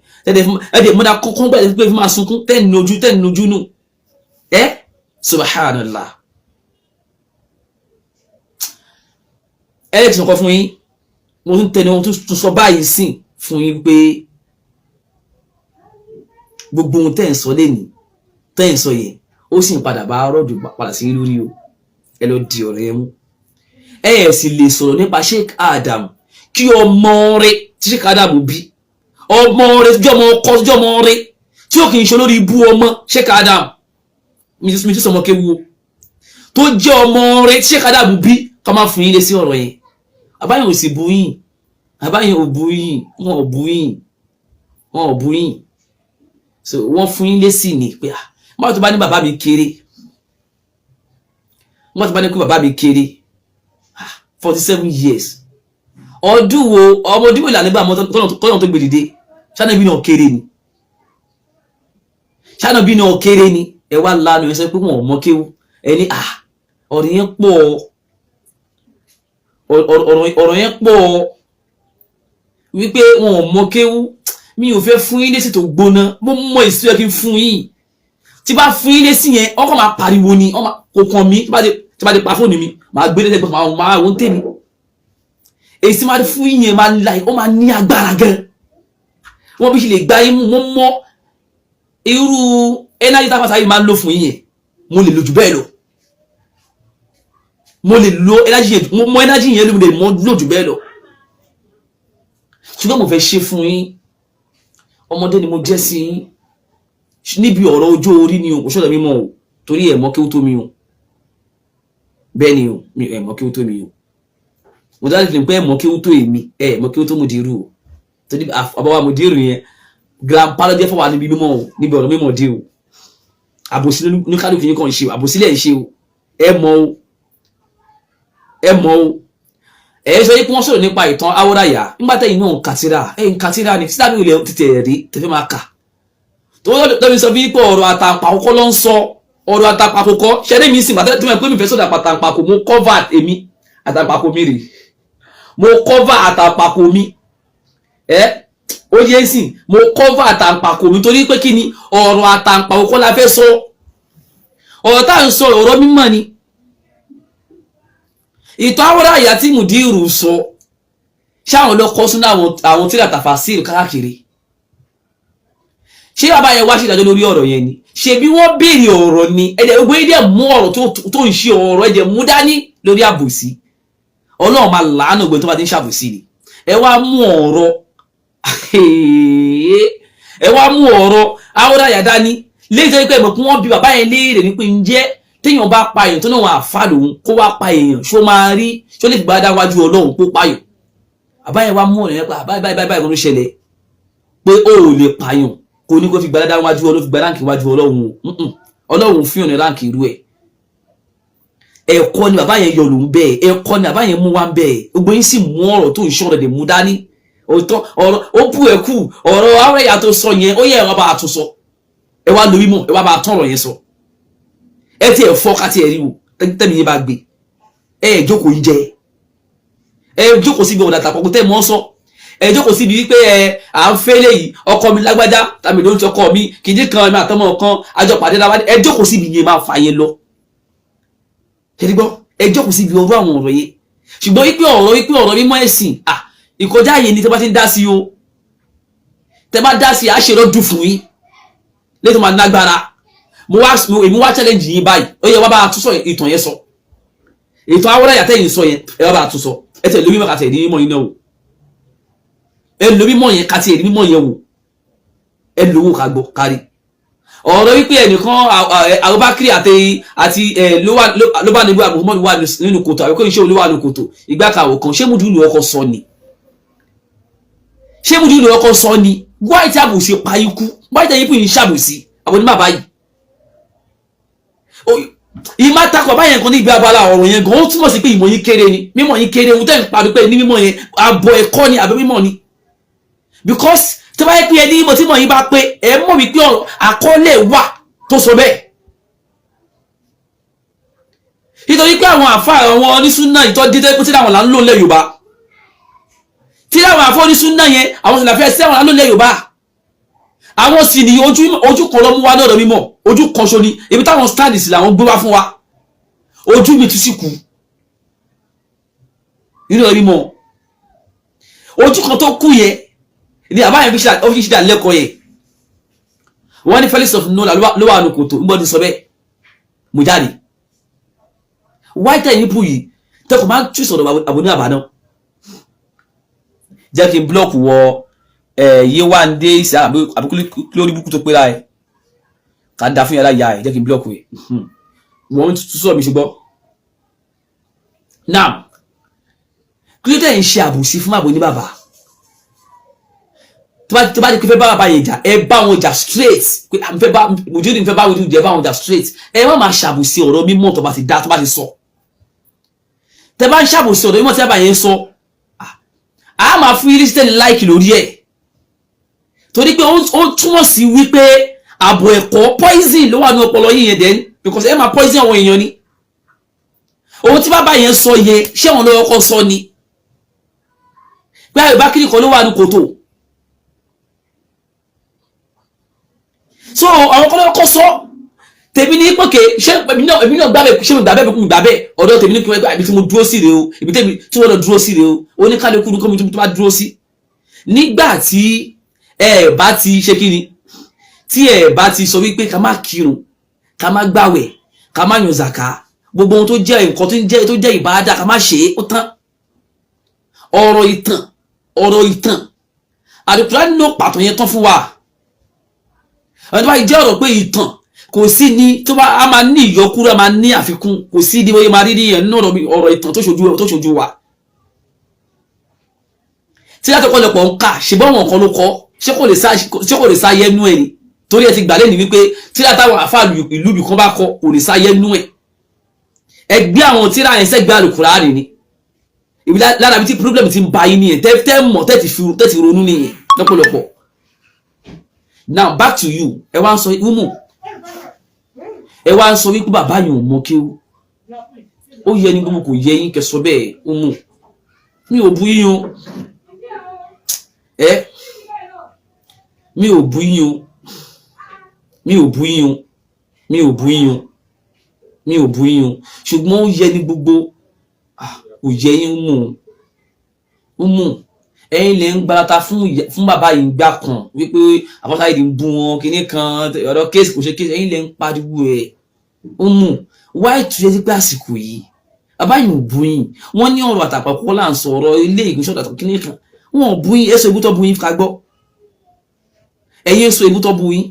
A: ẹ̀dẹ̀ mọ́dá kọ́kọ́ gbà pé fi máa sunkún tẹ́ni ojú nù subhanallah ti sọ̀kọ́ fún yín mo ń tẹni ohun tó sọ báyìí sìn fún yín pé gbogbo ohun tẹ́ ń sọ lẹ́ni tẹ́ ń sọ yẹn ó sì ń padà bá rọ́ọ̀dù padà sí lórí o ẹ lọ di ọ̀rọ̀ yẹn mú sì lè sọ̀rọ̀ nípa Sheikh Adam kí ọmọ rẹ̀ tí Sheikh Adam bí ọmọ rẹ̀ jọmọ ọkọ jọmọ rẹ̀ tí ó kì í ṣe lórí ibú ọmọ Sheikh Adam mi ti sọmọ kéwu tó jẹ́ ọmọ rẹ̀ tí Sheikh Adam bí ká máa fún yín lé sí ọ̀rọ̀ yẹn àbáyàn ò sì bú yín àbáyàn ò bú yín wọn ò bú yín so wọ́n fún yín lé sí ni pé má tó bá ní bàbá mi kéré má tó bá ní kó bàbá mi kéré 47 years ọdún wo ọmọ ọdún ìlànà nígbà tọ́nà tó gbèdìde ṣánàbí náà kéré ni ṣánàbí náà kéré ni ẹ wá lánàá ẹ sọ pé wọn ò mọ kéwú ẹni ọ̀rọ̀ yẹn pọ̀ ọ̀rọ̀ yẹn pọ̀ wípé wọn ò mọ kéwú mi ò fẹ́ fún yín lésì tó gbóná mo mọ èsì yẹ kí n fún yín tí bá fún yín lésì yẹn ọkọ̀ máa pariwo ni kò kàn mí tí bá dé pa fóònù mi máa gbé lẹ́sẹ̀ máa wọ́n tèmi èyí tí máa fún yín yẹn máa láì ó máa ní agbára gan wọ́n bí ṣe lè gba yín mú wọ́n mọ́ irú ẹnájí tápàtà yìí máa ń lò fún yín yẹn mo lè lò jù bẹ́ẹ̀ lọ mo lè lo ẹnájí yẹn mo mọ ẹnájí yẹn lò jù bẹ́ẹ̀ lọ ṣùgbọ́n mo fẹ́ ṣe fún yín ọmọdé ni mo jẹ́ sí yín níbi ọ̀rọ̀ ọjọ́ orí ni o kò ṣọ́dọ̀ mímọ́ o torí ẹ̀ mọ́ kí ó tó mi o bẹ́ẹ̀ ni o mi ẹ̀ mọ́ kí ó tó mi o mo dájú pé ẹ̀ mọ́ kí ó tó èmi ẹ̀ mọ́ kí ó tó mo dìrú o torí àbáwá mo dìrú yẹn grandpa ló jẹ́ fọwọ́ níbi mímọ́ o níbi ọ̀rọ̀ mímọ́ dé o àbòsí ní kálukú yín kàn ṣe o àbòsí lẹ̀ ń ṣe o ẹ̀ mọ́ o sọ pé wọ́n sọ̀rọ̀ nípa ìtàn Awóràyà nígbà tẹ́yìn náà ń kàtírà ni títà ní ilẹ̀ títẹ̀ rí tẹ́fẹ́ máa kà tó lọ́bí sọ bí pé ọ̀rọ̀ àtàǹpàkò ló ń sọ ọ̀rọ̀ àtàǹpàkò kọ́ ṣẹ́dẹ́ mi sì bàtẹ́ tí wọ́n pè mí fẹ́ sọ̀dọ̀ àtàǹpàkò mo cover èmi àtàǹpàkò mi rè mo cover àtàǹpàkò mi ó yẹ sí mo cover àtàǹpàkò mi torí pé kí ni ọ̀rọ̀ àtàǹpàkò kọ́ la fẹ́ sọ ọ̀rọ̀ tá à ń sọ ọ̀rọ̀ mímọ́ ni ìtàn Awóràyà tí Mùdírù sọ ṣáwọn lọ kọ́ sínú àwọn tíra tàfàsírì káàkiri ṣé bàbá yẹn wá sí ìdájọ́ lórí ọ̀rọ̀ yẹn ni ṣe bí wọ́n béèrè ọ̀rọ̀ ni ẹ̀jẹ̀ gbogbo ẹ̀jẹ̀ mú ọ̀rọ̀ tó ń ṣe ọ̀rọ̀ ẹ̀jẹ̀ mú dání lórí àbòsí Ọlọ́run máa làánà ògbẹ́ni tó bá ti ń ṣàbòsí ni ẹ wá mú ọ̀rọ̀ Awóràyà dání léyìí tó yẹ pé ẹ̀mọ̀kún wọn bí bàbá yẹn léèrè ní pé ǹjẹ́ téèyàn bá pa èèyàn tó náà àfà lòun kó wá pa èèyàn ṣó máa rí ṣó lè gbádá wájú Ọlọ́run kó pààyàn àbáyẹ wá mú ọ̀rẹ́ nípa báyìí ló ṣẹlẹ̀ pé ó ò lè pààyàn kò ní kó fi gbádá wájú Ọlọ́run fi gbá ráǹkì wájú Ọlọ́run fún ọ̀nà ráǹkì irú ẹ̀ ẹ̀kọ́ ni bàbá yẹn yọ lòun bẹ́ẹ̀ ẹ̀kọ́ ni bàbá yẹn mú wá ń bẹ́ẹ̀ gbogbo yín sì mú ọ̀rọ̀ tó ń ṣọ́ rẹ̀ mú dání ọ̀rọ̀ ó bú ẹ̀kú ọ̀rọ̀ Awóràyà tó sọ yẹn ó yẹ ẹ̀ wá bá a tún sọ ẹ wá lórí mọ̀ ẹ wá bá a tọ̀rọ̀ yẹn sọ ẹ tí ẹ fọ́ ká tí ẹ rí wò tẹ́mi yẹn bá gbé ẹ jókòó ń jẹ ẹ jókòó síbi ọ̀dà àtàkùn tẹ́ mọ́ sọ ẹ jókòó síbi wípé à ń fẹ́ léyìí ọkọ mi lágbájá tàbí ló ń ti ọkọ mi kìíní kan mi àtọmọ kan àjọpàdé láwádé ẹ jókòó síbi yẹn máa fà yẹn lọ ṣèdígbọ́ ẹ jókòó síbi ọ̀rọ̀ àwọn ọ̀rọ̀ yẹn ṣùgbọ́n wípé ọ̀rọ̀ mímọ́ ẹ̀sìn ìkọjá yẹn ni tẹ́ bá ti ń dá sí o tẹ́ bá dá sí àṣẹrọ dùn fún yín lẹ́tọ̀ máa lágbára èmi wá challenge yín báyìí ó yẹ wá bá a tún sọ ìtàn yẹn sọ ìtàn Awóràyà tẹ́yìn sọ yẹn ẹ wá bá a tún sọ ẹ tẹ̀ lórí mọ́ kàtẹ́ ìdí mímọ́ yín náà wò ẹ lórí mọ́ yẹn kàtẹ́ ìdí mímọ́ yẹn wò ẹ lówó ká gbọ́ kárí ọ̀rọ̀ wípé ẹnìkan Abubakar àti ló bá nígbà Muhammad wà nínú kòtò àbíkó iṣẹ́ olówà nínú kòtò ìgbàkàwò kan ṣé Mùdírù ọkọ̀ sọ ni ṣé Mùdírù ọkọ̀ sọ ni wáyé tí àbòsí pa ikú wáyé tí ikú yìí ṣàbòsí àwọn onímọ̀ báyìí ìmá takọ̀ báyẹn kan ní ìgbé abala ọ̀rọ̀ yẹn gan ó túmọ̀ sí pé ìmọ̀ yín kéré ni mímọ̀ yín kéré ohun tẹ́ ń parí pé ní mímọ̀ yẹn àbọ̀ ẹ̀kọ́ ni àbẹ̀ mímọ̀ ni because tí wọ́n yẹ pé ẹni ìmọ̀ tí mọ̀ yín bá pé ẹ mọ̀ wípé àkọọ́lẹ̀ wà tó sọ bẹ́ẹ̀ nítorí pé àwọn àfáà àwọn onísúnnà ìtọ́ dídẹ́ pé tí láwọn là ń lò lẹ́ Yorùbá tí láwọn àfáà onísúnnà yẹn àwọn sì làfẹ́ sí àwọn là ń lò lẹ́ Yorùbá àwọn sì ní ojú kan lọ mú wá lọ́dọ̀ mímọ̀ ojú kan ṣo ni ibi táwọn studies làwọn gbé wá fún wa ojú mi tún sì kú nínú ọ̀rọ̀ mímọ̀ ojú kan tó kú yẹn ní àbáyé fi ṣídà lẹ́kọ̀ọ́ yẹn wọ́n ní felix of nola ló wà ní kòtò ń gbọ́dún sọ bẹ́ẹ̀ mo jáde white time nípò yìí tẹ́kọ̀ máa ń tú sọ̀rọ̀ àbóní àbádán jẹ́ kí n blọ́ọ̀kù wọ Yéwándé ìsẹ́ àbúkú lórí búkú tó pẹ́ra ẹ̀ ká dá fún yàrá ìyá ẹ̀ jẹ́ kí n blọ́ọ̀kù ẹ̀ wọ́n tún sọ̀rọ̀ mi ṣe gbọ́ now kí ló tẹ̀ ń ṣe àbòsí fún àbóní bàbá tó bá di pé fẹ́ bá bàbá yẹn jà ẹ bá wọn jà straight pé fẹ́ bá Mùdírù fẹ́ bá Mùdírù jẹ́ bá wọn jà straight ẹ má máa ṣàbòsí ọ̀rọ̀ mímọ́ tó bá ti dá tó bá ti sọ tẹ bá ń ṣàbòsí ọ̀rọ̀ mímọ́ tí bàbá yẹn sọ a máa fún Christian like lórí ẹ̀ torí pé ó túmọ̀ sí wípé àbọ̀ ẹ̀kọ́ poison ló wà ní ọpọlọ yìí yẹn then because ẹ máa poison àwọn èèyàn ni ohun tí bàbá yẹn sọ yẹn ṣé wọn lọ́wọ́ kọ́ sọ ni pé Abubakar kan ló wà ní kòtò so àwọn kan lọ́wọ́ kọ́ sọ tèmi ní pòkè ṣé èmi náà gbàbẹ̀ ṣé mo gbàbẹ̀ kò gbàbẹ̀ ọ̀dọ̀ tèmi ní kí wọ́n gbà ibi tí mo dúró sí rèé o ibi tí wọ́n lọ dúró sí rèé o oníkálukú ní kọ́mi tó bá dúró sí nígbà tí ẹ bá ti ṣe kí ni tí ẹ bá ti sọ wípé ká má kírun ká má gbàwẹ̀ ká má yan zaka gbogbo ohun tó jẹ́ nǹkan tó jẹ́ ìbáadà ká má ṣe é ó tán ọ̀rọ̀ ìtàn Al-Qur'an ló pàtó yẹn tán fún wa ọ̀dọ́ bá jẹ́ ọ̀rọ̀ pé ìtàn kò sí ní tó bá a máa ní ìyọkúrò a máa ní àfikún kò sí ní bóyá máa rí ní ẹ̀ nínú ọ̀rọ̀ ìtàn tó ṣojú wa tí láti ọ̀pọ̀lọpọ̀ ń kà ṣùgbọ́n wọn kan ló kọ́ ṣé kò lè sáyé nú ẹ̀ ni torí ẹ ti gbà lẹ́nu wípé tí látàwọn àfáà ìlú ibì kan bá kọ kò lè sáyé nú ẹ̀ ẹgbẹ́ àwọn tíra yẹn sẹ́gbẹ́ Al-Qur'ani ni ibi lára bí tí problem ti ń ba yín nìyẹn tẹ́ mọ̀ tẹ́ ti ronú nìyẹn lọ́pọ̀lọpọ̀ now back to you ẹ wá ń sọ umu ẹ wá ń sọ wípé bàbá yìí ò mọ kéwú ó yẹ ní gbogbo kò yẹ yín kẹsọ bẹ́ẹ̀ umu mi ò bú yín o mi ò bú yín o mi ò bú yín o mi ò bú yín o mi ò bú yín o ṣùgbọ́n ó yẹ ní gbogbo kò yẹ yín umu ẹ̀yin lè ń gbarata fún bàbá yìí gbà kan wípé àbọ̀tá yìí ń bú wọn kinní kan ọ̀rọ̀ kéèsì kò ṣe kéèsì ẹ̀yin lè ń pariwo ẹ̀ umu wáyé tó yẹ sí pé àsìkò yìí bàbá yìí ò bú yín wọ́n ní ọ̀rọ̀ àtàpàpọ̀ là ń sọ ọ̀rọ̀ ilé ìgbésọ̀ àtàkùn kinní kan wọ́n ò bú yín èso ìbútọ́ bú yín ká gbọ́ ẹ̀yin èso ìbútọ́ bú yín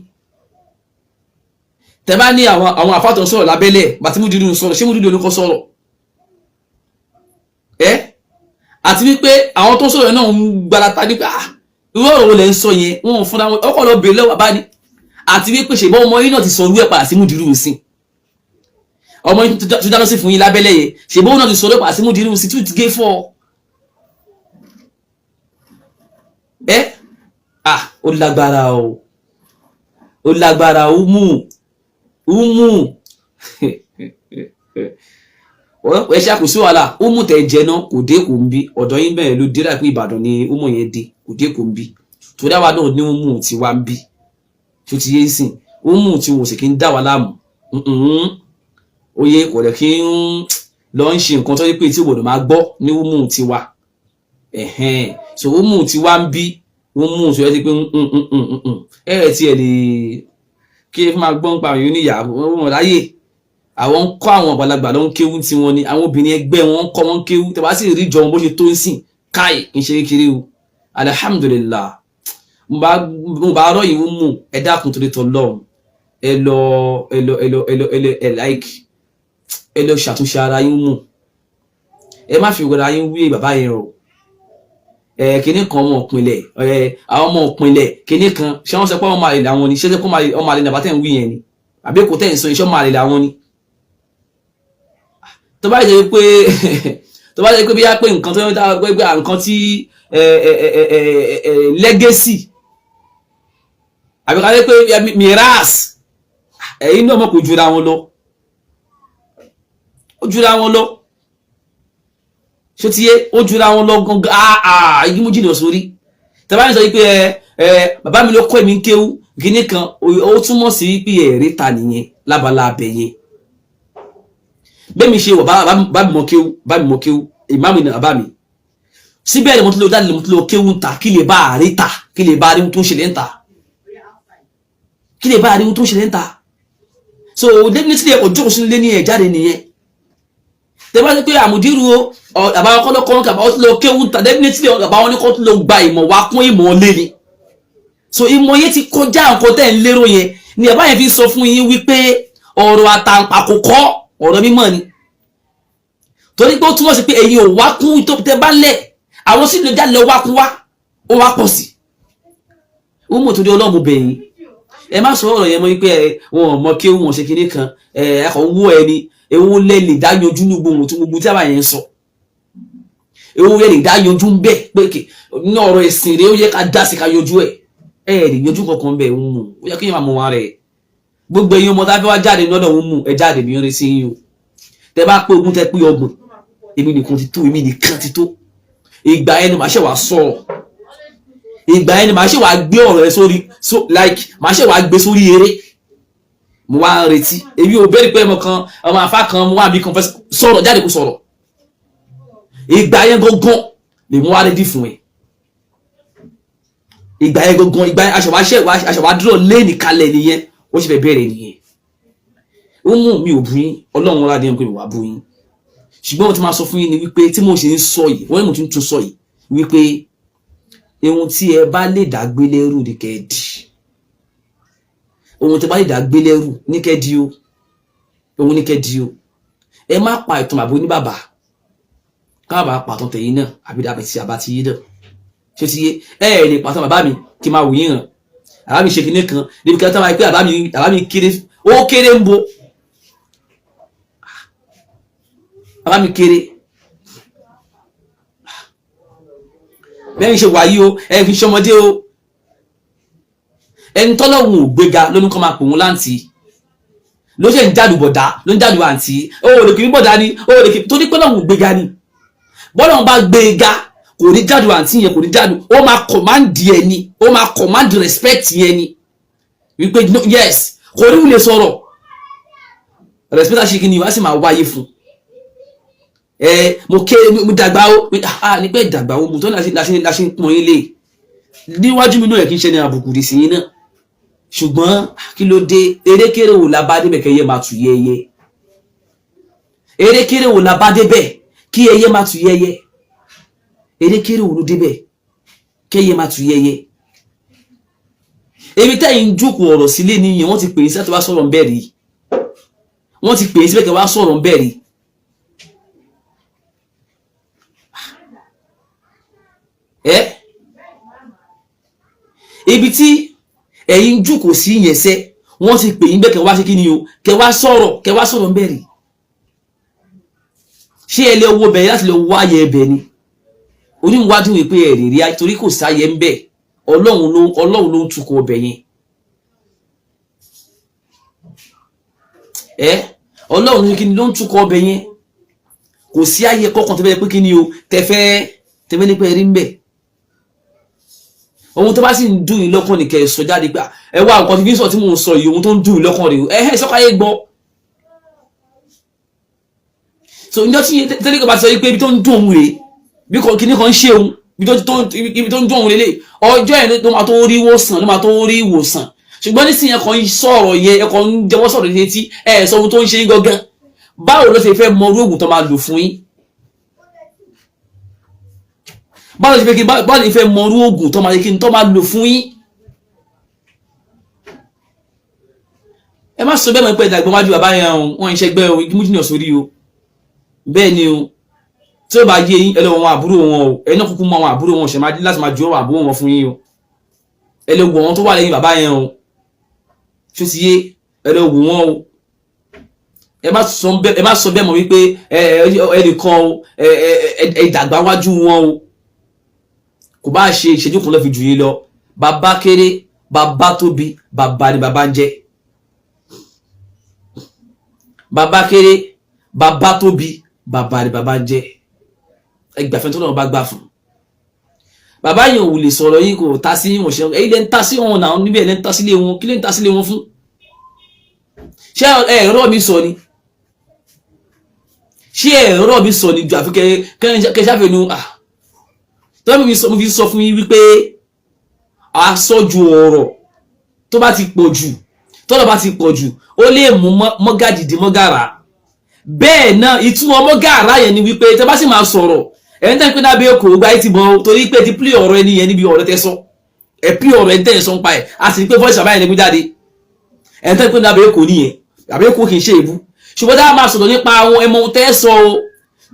A: tẹ́ bá ní àwọn àfáàtọ̀ sọ̀rọ̀ lábẹ́lẹ̀ bàtí Mùdírù sọ̀rọ̀ ṣé Mùdírù olùkọ́ sọ̀rọ̀ àti wípé àwọn tó sọ̀rọ̀ náà ń gbarata nípa irú ọ̀rọ̀ wo lẹ́ ń sọ yẹn wọn ò fúnra wọn ọkọ̀ lọ bèèrè lọ́wọ́ bá ní àti wípé ṣèbọn ọmọ yín náà ti sọ orú ẹ̀ padà sí Mùdírù sí ọmọ yín tó dáná sí fún yín lábẹ́lẹ̀ yẹn ṣèbọn náà ti sọ orú ẹ̀ padà sí Mùdírù sí tún ti gé fọ́ ó lágbára o ó lágbára umu ẹ ṣe àkóso wàhálà umu tẹ jẹ náà kò dé kò ń bí ọ̀dọ̀ yín bẹ́ẹ̀ ló dé láìpẹ́ Ìbàdàn ni umu yẹn dé kò dé kò ń bí torí àwa náà ní umu tí wá ń bí tó ti yé sìn umu tí wò sì kí ń dá wa láàmú oyè kò lè kí ń lọ ń ṣe nǹkan tó yẹ pé tí òbòdò máa gbọ́ ní umu tí wá so umu tí wá ń bí umu tó yẹ pé tí ẹ lè kí ẹ máa gbọ́n pa àwọn oníyàwó wọn láyè àwọn ń kọ́ àwọn àgbàlagbà ló ń kéwú tí wọ́n ní àwọn obìnrin ẹgbẹ́ wọn ń kọ́ wọn kéwú tẹ́ bá sì rí jọ wọn bó ṣe tó ń sìn káì ń ṣe kékeré o alhamdulillah mo bá rọ ìwú mú ẹ dákun torí tọ lọ́run like ẹ lọ ṣàtúnṣe ara yín mú, ẹ má fi wẹra yín wí bàbá yẹn o. Kíní kan ọmọ ìpínlẹ̀, àwọn ọmọ ìpínlẹ̀ kíní kan, ṣé wọ́n sọ pé ọmọ àlè làwọn ni, ṣé sọ pé ọmọ àlè nàbà tẹ̀ ń wí yẹn ni, àbí kò tẹ̀ ń sọ iṣẹ́ ọmọ àlè làwọn ni. Tó bá jẹ́ pé tó bá jẹ́ pé bí yá pé nǹkan tó ń dá pé nǹkan tí legacy àbí ká jẹ́ pé miras, ẹ̀yin náà mọ̀ kò jura wọn lọ, ó jura wọn lọ, ṣó ti yé, ó jura wọn lọ gangan. Igi mú jìnnà sórí. Tẹ́bá ní sọ pé bàbá mi ló kọ́ èmi ń kéwú kíní kan, ó túmọ̀ sí pé ẹ̀rí ta nìyẹn lábala abẹ yẹn. Bẹ́ẹ̀mi ṣe wọ̀ bá mi mọ kéwú ìmáàmù ní bàbá mi, síbẹ̀ ni mo tún lọ jáde, mo tún lọ kéwú ń ta kí lè bá àrí ta, kí lè bá àrí tó ń ṣẹlẹ̀ ń ta, kí lè bá àrí tó ń ṣẹlẹ̀ ń ta. So definitely ẹ̀kọ́ jókòó sínú ilé ní ẹ̀ jáde nìyẹn. Tẹ́bá ní pé àmùdírù o àbáwọn kọ́lọ́kọ́ kàbá ó tún lọ kéwú ń ta, definitely àbáwọn ní kọ́ tún lọ gba ìmọ̀ wá kún ìmọ̀ lé ni. So ìmọ̀ yẹn ti kọjá nǹkan tẹ́ ń lérò yẹn ni bàbá yẹn fi sọ fún yín wípé ọ̀rọ̀ àtàǹpàkò kọ́ ọ̀rọ̀ mímọ́ ni, torí pé ó túmọ̀ sí pé ẹ̀yin ò wá kún tó tẹ́ bá lẹ̀, àwọn sì lè jáde wá kún wá, ó wá pọ̀ sí. Ó mọ̀ torí Ọlọ́run bẹ̀yìn, ẹ má sọ ọ̀rọ̀ yẹn mọ́ wípé wọn ò mọ kí wọn ṣe kinní kan, ẹ̀kọ́ wó ẹni, ewu lẹ́ lè dá yanjú ní gbogbo tí àbá yẹn sọ, ewu lẹ́ lè dá yanjú ń bẹ̀ pé ní ọ̀rọ̀ ẹ̀sìn rẹ̀ ó yẹ ká dá sí ká yanjú ẹ̀ lè yanjú kankan bẹ̀ ń mú, ó yẹ kí yẹn máa mọ wa rẹ̀. Gbogbo ẹ̀yin ọmọ tá a fẹ́ wá jáde lọ́dọ̀ ń mú ẹ jáde bí ó rí sí yín o. Tẹ́ bá pé ogún tẹ́ pé ọgbọ̀n, èmi nìkan ti tó, èmi nìkan ti tó. Ìgbà yẹn ni màá ṣe wá sọ̀rọ̀, ìgbà yẹn ni màá ṣe wá gbé ọ̀rọ̀ ẹ sórí, like màá ṣe wá gbé sórí eré. Mo wá ń retí, èmi ò bẹ́ẹ̀ pé ọmọ afá kan mo wá bí kan fẹ́ sọ̀rọ̀ jáde kó sọ̀rọ̀. Ìgbà yẹn gangan lè mú wá rédí fún ẹ. Ìgbà yẹn gangan, ìgbà yẹn aṣọ wá dúró léènì kalẹ̀ nìyẹn, ó sì fẹ́ bẹ̀rẹ̀ nìyẹn. Ó mú mi ò bú yín, Ọlọ́run ládé ń pè mí wá bú yín. Ṣùgbọ́n mo ti máa sọ fún yín ni wípé tí mo ṣe ń sọ yìí, wọ́n ní mo tún sọ yìí wípé ohun tí ẹ bá lè dá gbé lẹ́rù ní kẹ́ẹ̀dì, ohun tí ẹ bá lè dá gbé lẹ́rù ní kẹ́ẹ̀dì o, ohun ní kẹ́ẹ̀dì o. Ẹ má pa ìtàn bàbá ní bàbá, ká bàbá pàtàn tẹ̀yìn náà àbí dàbẹ̀ tí àbá ti yé náà. Ṣé ti yé, ẹ lè pàtàn bàbá mi kí máa wù yín hàn, àbá mi ṣe kinní kan níbi kí wọ́n tán máa pé àbá mi kéré, ó kéré ń bo, bàbá mi kéré. Bẹ́ẹ̀ ṣe wáyé o, ẹ fi ṣọmọdé o. Ẹni tọ́lọ́hun ò gbéga ló ní kọ́ máa pò wọn láǹtì, ló ṣe ń jádù bọ̀dá, ló ń jádù àǹtí, ó lè kìí bọ̀dá ni, ó lè kìí, torí pé lọ́hun ò gbéga ni. Bọ́lọ́hun bá gbéga kò ní jádù àǹtí yẹn, kò ní jádù, ó máa command yẹn ni, ó máa command respect yẹn ni. Wípé yes, kò ní wulẹ̀ sọ̀rọ̀, respect àṣekí ni wá sì máa wáyé fún. Mo kéré, mo dàgbà ó, nígbà ìdàgbà ó, mo tó láṣẹ pọ̀ yín lé níwájú mi náà yẹ kí n ṣe ní àbùkù rí sí yín náà. Ṣùgbọ́n kí ló dé, erékéré wo la bá débẹ̀ kí ẹyẹ máa tù yẹyẹ, erékéré wo la bá débẹ̀ kí ẹyẹ máa tù yẹyẹ, erékéré wo ló débẹ̀ kí ẹyẹ máa tù yẹyẹ. Ebi tẹ́yìn jókòó ọ̀rọ̀ sílé níyẹn, wọ́n ti pè é sí láti wá sọ̀rọ̀ ń bẹ̀ rí, wọ́n ti pè é síbẹ̀ kí wá sọ̀rọ̀ ń bẹ̀ rí. Ibi tí ẹ̀yin jókòó sí yẹn sẹ́, wọ́n ti pè yín bẹ́ẹ̀ kẹ́ wá ṣe kí ni o, kẹ́ wá sọ̀rọ̀ ń bẹ̀ rí. Ṣé ẹ lè wo bẹ̀rẹ̀ láti lè wáyé ẹbẹ̀ ni? Oníwádìí wípé ẹ̀rì rí torí kò sáyẹ ń bẹ̀, Ọlọ́run ló ń tukọ̀ ọbẹ̀ yẹn. Ọlọ́run ní kí ni ló ń tukọ̀ ọbẹ̀ yẹn, kò sí ayé kọ́kàn tẹ́fẹ́ pé kí ni o tẹ́fẹ́ ní pé ẹ̀rí ń bẹ̀. Ohun tó bá sì ń dùn yín lọ́kàn ní kẹ́ ẹ sọ jáde pé ẹ wá nǹkan tí fi ń sọ tí mò ń sọ yìí, ohun tó ń dùn yín lọ́kàn rèé, sọ́káyé gbọ́. So ǹjọ́ tí tẹ́lẹ̀ kọ́ bá sọ pé ibi tó ń dùn òun rèé, bí kìíní kan ń ṣe òun, ibi tó ń dùn òun lélẹ̀, ọjọ́ ẹ̀ ló máa tó rí ìwòsàn, ló máa tó rí ìwòsàn. Ṣùgbọ́n nísìnyí ẹ̀kọ́ ń sọ̀rọ̀ yẹn, ẹ̀kọ́ ń jẹ́wọ́ sọ̀rọ̀ létí, sọ ohun tó ń ṣe yín gangan. Báwo ló ṣe fẹ́ mọ orú oògùn tó máa lò fún yín? Báwo ló ṣe fẹ́ mọ orú oògùn tó máa lò fún yín? ẹ má sọ bẹ́ẹ̀ mọ̀ pé ìdàgbọ́n wájú bàbá yẹn o wọ́n ń ṣẹgbẹ́ o igi mújìnà sórí o bẹ́ẹ̀ ni o tí ó bá yé yín ẹ lọ wọn àbúrò wọn o ẹ náà kúkú mọ àwọn àbúrò wọn ṣe máa láti máa ju ọ̀rọ̀ àbúrò wọn fún yín o ẹ lọ wò wọn tó wà lẹ́yìn bàbá yẹn o ṣó ti yé ẹ lọ wò wọn o ẹ má sọ bẹ́ẹ̀ mọ̀ wípé ẹnìkan o ìdàgbà wájú wọn o kò bá ṣe ìṣẹ́jú kan lọ fi jù yín lọ bàbá kéré bàbá tóbi bàbá ni bàbá ń jẹ́ bàbá kéré bàbá tóbi bàbá ni bàbá ń jẹ́ ẹgbàfẹ́ tó náà bá gbà fún bàbá yẹn ò lè sọ̀rọ̀ yín kò ta sí wọn ṣe èyí lẹ́ ń ta sí wọn náà níbẹ̀ lẹ́ ń ta sílé wọn kí lẹ́ ń ta sílé wọn fún ṣé ẹ̀rọ mi sọ ni ṣé ẹ̀rọ mi sọ ni ju àfi kẹṣàfẹ́ nu tọ́lá mo fi sọ fún yín wípé àsọjù ọ̀rọ̀ tó bá ti pọ̀ jù tọ́lọ̀ bá ti pọ̀ jù ó lè mú mọ́gàjì di mọ́gàrà bẹ́ẹ̀ náà ìtumọ̀ mọ́gàrà yẹn ni wípé tẹ́ bá sì máa sọ̀rọ̀ ẹni tẹ́ ń pè náà bí okòó gba ẹtì bọ́ torí pé ti pílì ọ̀rọ̀ ẹni yẹn níbi ọ̀rọ̀ tẹ́ sọ ẹ pílì ọ̀rọ̀ ẹni tẹ́ ń sọ ń pa ẹ̀ a sì ní pé voice àbáyẹn lè mú jáde ẹni tẹ́ ń pè náà bí okòó nìyẹn àbí okòó kì í ṣe èbú ṣùgbọ́n tá a máa sọ̀rọ̀ nípa àwọn ẹmọ tẹ́ sọ o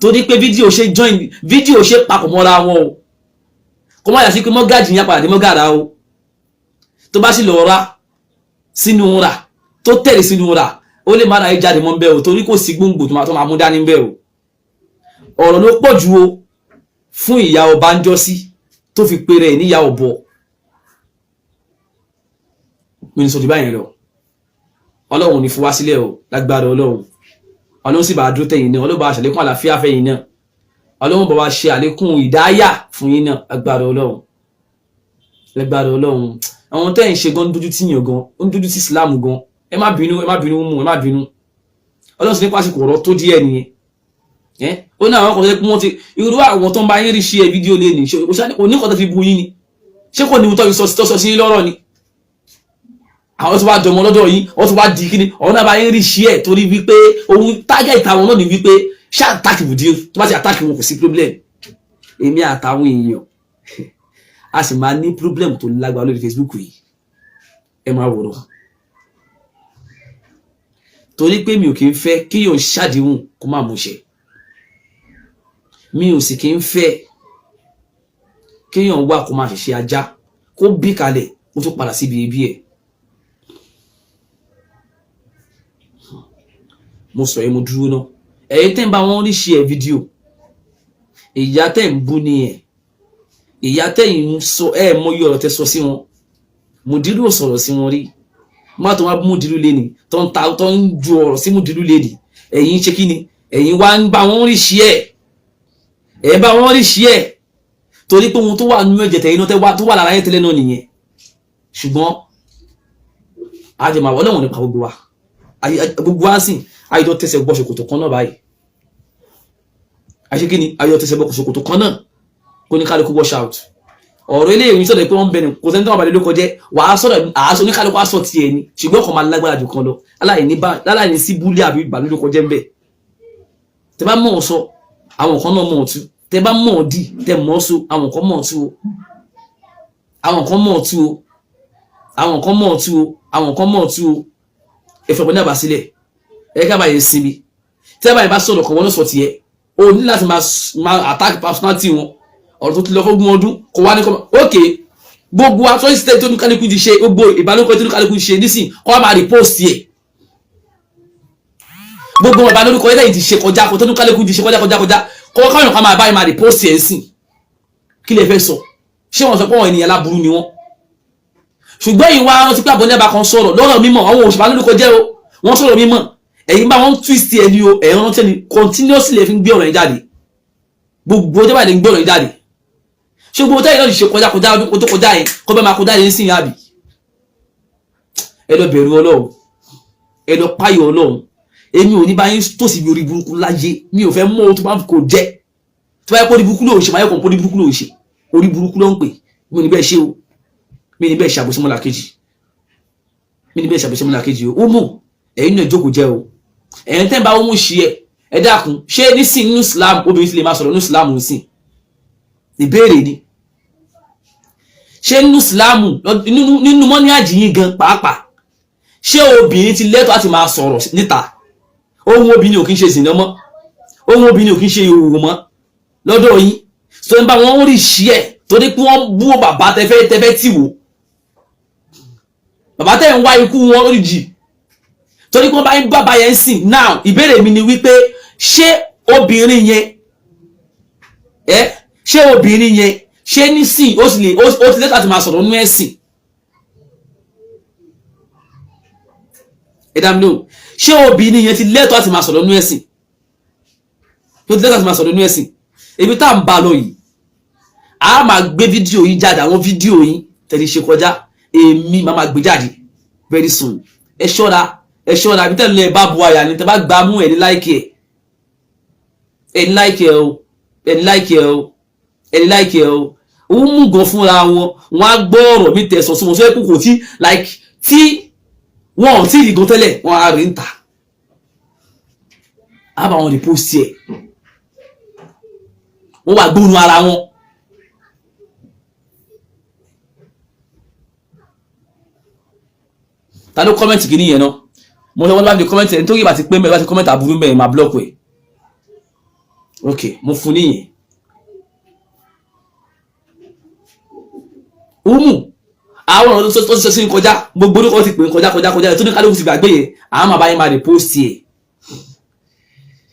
A: torí pé fídíò ṣe papọ̀ mọ́ra wọn o kò má yà sí pé mọ́gàjì yẹn padà dé mọ́gàrà o tó bá sì lọ ra sínú ra tó tẹ̀lé sínú ra ó lè má ra ẹ jáde mọ́ ń bẹ́ o torí kò sí gbòǹgbò tó máa mú dání ń bẹ́ o ọ̀rọ̀ ló pọ̀ ju o fún ìyá ọba ń jọ sí tó fi pèrè ẹ̀ níyà ọ̀bọ mi ní sọ ti báyìí lọ ọlọ́run ní fi wá sílẹ̀ o lágbára ọlọ́run sì bá dúró tẹ̀yìn náà ọlọ́run bá ṣàlékún àlàáfíà fẹ́yìn náà ọlọ́run bá wa ṣe àlékún ìdáyà fún yín náà lágbára ọlọ́run àwọn tẹ́ ń ṣe gan dúdú tí yàn gan ń dúdú tí Islam gan ẹ má bínú mú ẹ má bínú ọlọ́run sì ní pàṣípò ọ̀rọ̀ tó díẹ̀ nìyẹn ó ní àwọn ọkọ̀ tó wọ́n ti irú àwọn tó ń bá yín rí ṣe fídíò lé ní oníkọ̀ tó fi bu yín ni ṣé kò ní mo tọ́ sọ sí lọ́rọ̀ ni àwọn tó bá dọmọ lọ́dọ̀ yìí wọ́n tó bá di kíní ọ̀rọ̀ náà bá yín rí ṣe ẹ̀ torí wípé ohun tágẹ̀ ìtàwọn náà ni wípé ṣé àtàkì bùdí tó bá ti àtàkì wọn kò sí problem èmi àtàwọn èèyàn a sì máa ní problem tó lágbára lórí Facebook yìí ẹ máa wòrán torí pé mi ò kì í fẹ́ kéèyàn ṣàdéhùn kó má mú ṣẹ mi ò sì kì í fẹ́ kéèyàn wà kó má ṣiṣẹ́ ajá kó bí kalẹ̀ kó tó padà síbi ibi ẹ̀ mo sọ yẹn mo dúró náà ẹ̀yin tẹ́ ń bá wọn rí ṣe ẹ̀ fídíò ìyá tẹ́ ń bú ni ẹ̀ ìyá tẹ́yìn sọ ẹ̀ mọ iye ọ̀rọ̀ tẹ́ sọ sí wọn Mùdírù ò sọ̀rọ̀ sí wọn rí má tó wá bú Mùdírù lẹ́ni tó ń ju ọ̀rọ̀ sí Mùdírù lẹ́ni ẹ̀yin ṣe kí ni ẹ̀yin wá ń bá wọn rí ṣe ẹ̀ bá wọn rí ṣe ẹ̀ torí pé ohun tó wà nínú ẹ̀jẹ̀ tẹ̀yìn náà tó wà lára yẹn tẹ́lẹ̀ náà nìyẹn ṣùgbọ́n àjẹmọ̀ àwọn ọlọ́wọ̀n nípa gbogbo wa sìn ayọ̀ tẹsẹ̀ gbọ́ ṣòkòtò kan náà báyìí àṣekí ni ayọ̀ tẹsẹ̀ gbọ́ ṣòkòtò kan náà kó ní kálukú wash out ọ̀rọ̀ ilé ìrìn sọ̀rọ̀ pé wọ́n bẹ̀rẹ̀ kò sẹ́ni tó wà balẹ̀ ló kọjẹ́ wàá sọ̀rọ̀ àásọ ní kálukú aṣọ tiẹ̀ ni ṣùgbọ́n ọkọ̀ máa lágbára jù kan lọ aláìní sí búlé àbí ìbàlú ló kọjẹ́ ń bẹ̀ tẹ bá mọ̀ ọ́ sọ àwọn kan náà mọ̀ ọ́ tú tẹ bá mọ̀ ọ́ dì tẹ mọ̀ ọ́ so àwọn kan mọ̀ ọ́ tú o àwọn kan mọ̀ ọ́ tú o àwọn kan mọ̀ ọ́ tú o àwọn kan mọ̀ ọ́ tú o ẹ̀fọ̀pọ̀ ní àbásílẹ̀ ká bá yẹn sinmi tẹ́ bá yẹn bá sọ̀rọ̀ kan wọ́n ló sọ tiẹ̀ o ní láti máa attack personality wọn ọ̀rọ̀ tó ti lọ fọ́gbọ́n ọdún kò wá ní kọ́ ok gbogbo àtọ́jú sílẹ̀ tó ní kálukú ti ṣe gbogbo ìbálòpọ̀ tó ní kálukú ti ṣe nísìn kọ́ máa repost yẹ gbogbo ìbálòpọ̀ yẹn ti ṣe kọjá tó ní kálukú ti ṣe kọjá kọ́ káwọn kan máa báyìí máa repost yẹ sìn kí lè fẹ́ sọ ṣé wọ́n sọ pé wọ́n ènìyàn láburú ni wọ́n ṣùgbọ́n ìwà rántí pé àbọ̀nẹ́bà kan sọ̀rọ̀ lọ́rọ̀ mímọ̀ àwọn òṣùpá lórúkọ jẹ́ o wọ́n sọ̀rọ̀ mímọ̀ ẹ̀yin bá wọ́n twist ẹ̀ ní o ẹ̀rọ rántí ẹni continuously lè fi gbé ọ̀rọ̀ yẹn jáde gbogbo ọjọ́ báyìí lè gbé ọ̀rọ̀ yẹn jáde ṣé gbogbo táyì náà ti ṣe kọjá ọdún tó kọjá yẹn kọ́ bẹ́ẹ̀ máa kọjá yẹn sí yàbí ẹ lọ bẹ̀rù Ọlọ́run ẹ lọ páyọ̀ Ọlọ́run èmi ò ní bá yín tòsí bí orí burúkú láyé mi ò fẹ́ mọ́ ohun tó bá kò jẹ́ tó bá yẹ kó orí burúkú ló ṣe máa yẹ kó orí burúkú ló ṣe orí burúkú ló ń pè mi ò ní bẹ́ẹ̀ ṣe o mi ní bẹ́ẹ̀ ṣàbòsí mọ́lá kejì mi ní bẹ́ẹ̀ ṣàbòsí mọ́lá kejì o mú ẹ̀yin náà jókòó jẹ́ o ẹ̀yin tẹ́ ń bá wọn ṣe ẹ dákun ṣé nísìn nínú Islam obìnrin sì lè máa sọ̀rọ̀ nínú Islam nísìn ìbéèrè ni ṣé nínú Islam nínú mọ́ní àjìyìn gan pàápàá ṣé obìnrin ti lẹ́tọ̀ọ́ láti máa sọ̀rọ̀ níta ohun obìnrin ò kí ń ṣe zìnà mọ́ ohun obìnrin ò kí ń ṣe ìhòòhò mọ́ lọ́dọ̀ yín so ń bá wọn rí ṣí ẹ̀ torí pé wọ́n bú bàbá tẹfẹ́ tì wò bàbá tẹ́ ń wá ikú wọn lórí jì torí pé wọ́n bá ń bàbá yẹn sìn now ìbéèrè mi ni wípé ṣé obìnrin yẹn ṣé obìnrin yẹn ṣé nísìn ó ti lẹ́tọ̀ọ́ láti máa sọ̀rọ̀ nínú ẹ̀sìn ẹ̀dàmínú ṣé obìnrin yẹn ti lẹ́tọ̀ọ́ láti máa sọ̀rọ̀ nínú ẹ̀sìn tó ti lẹ́tọ̀ọ́ láti máa sọ̀rọ̀ nínú ẹ̀sìn ibi tá à ń bá lọ yìí a máa gbé fídíò yìí jáde àwọn fídíò yìí tẹ̀lé ṣe kọjá èmi máa gbé jáde very soon ẹ ṣọ́ra ibi tẹ́lẹ̀ ẹ bá bu àyà ni tẹ́ bá gbá mú ẹni láìkì ẹ ó mú gan fúnra wọn á gbọ́ ọ̀rọ̀ mi tẹ̀sán sí wọn sọ pé kò tí like tí wọn ò tí ì gan tẹ́lẹ̀ wọn á rí ń ta á bá wọn lè post ẹ̀ wọ́n wà gbóònù ara wọn ta ló kọ́mẹ́ntì kìíní yẹn náà mo sọ wọ́n bá fi kọ́mẹ́ntì ẹ̀ nítorí ìbá ti pé mẹ́rin bá ti kọ́mẹ́ntì àbúrú mẹ́rin máa blọ́ọ̀kù ẹ̀ ok mo fún níyẹn umu àwọn ọ̀rọ̀ tó ṣe sí kọjá gbogbo oníkọ́ ti pè ń kọjá tó ní kálukú ti gbàgbé yẹn àwọn máa bá yín máa repost ẹ̀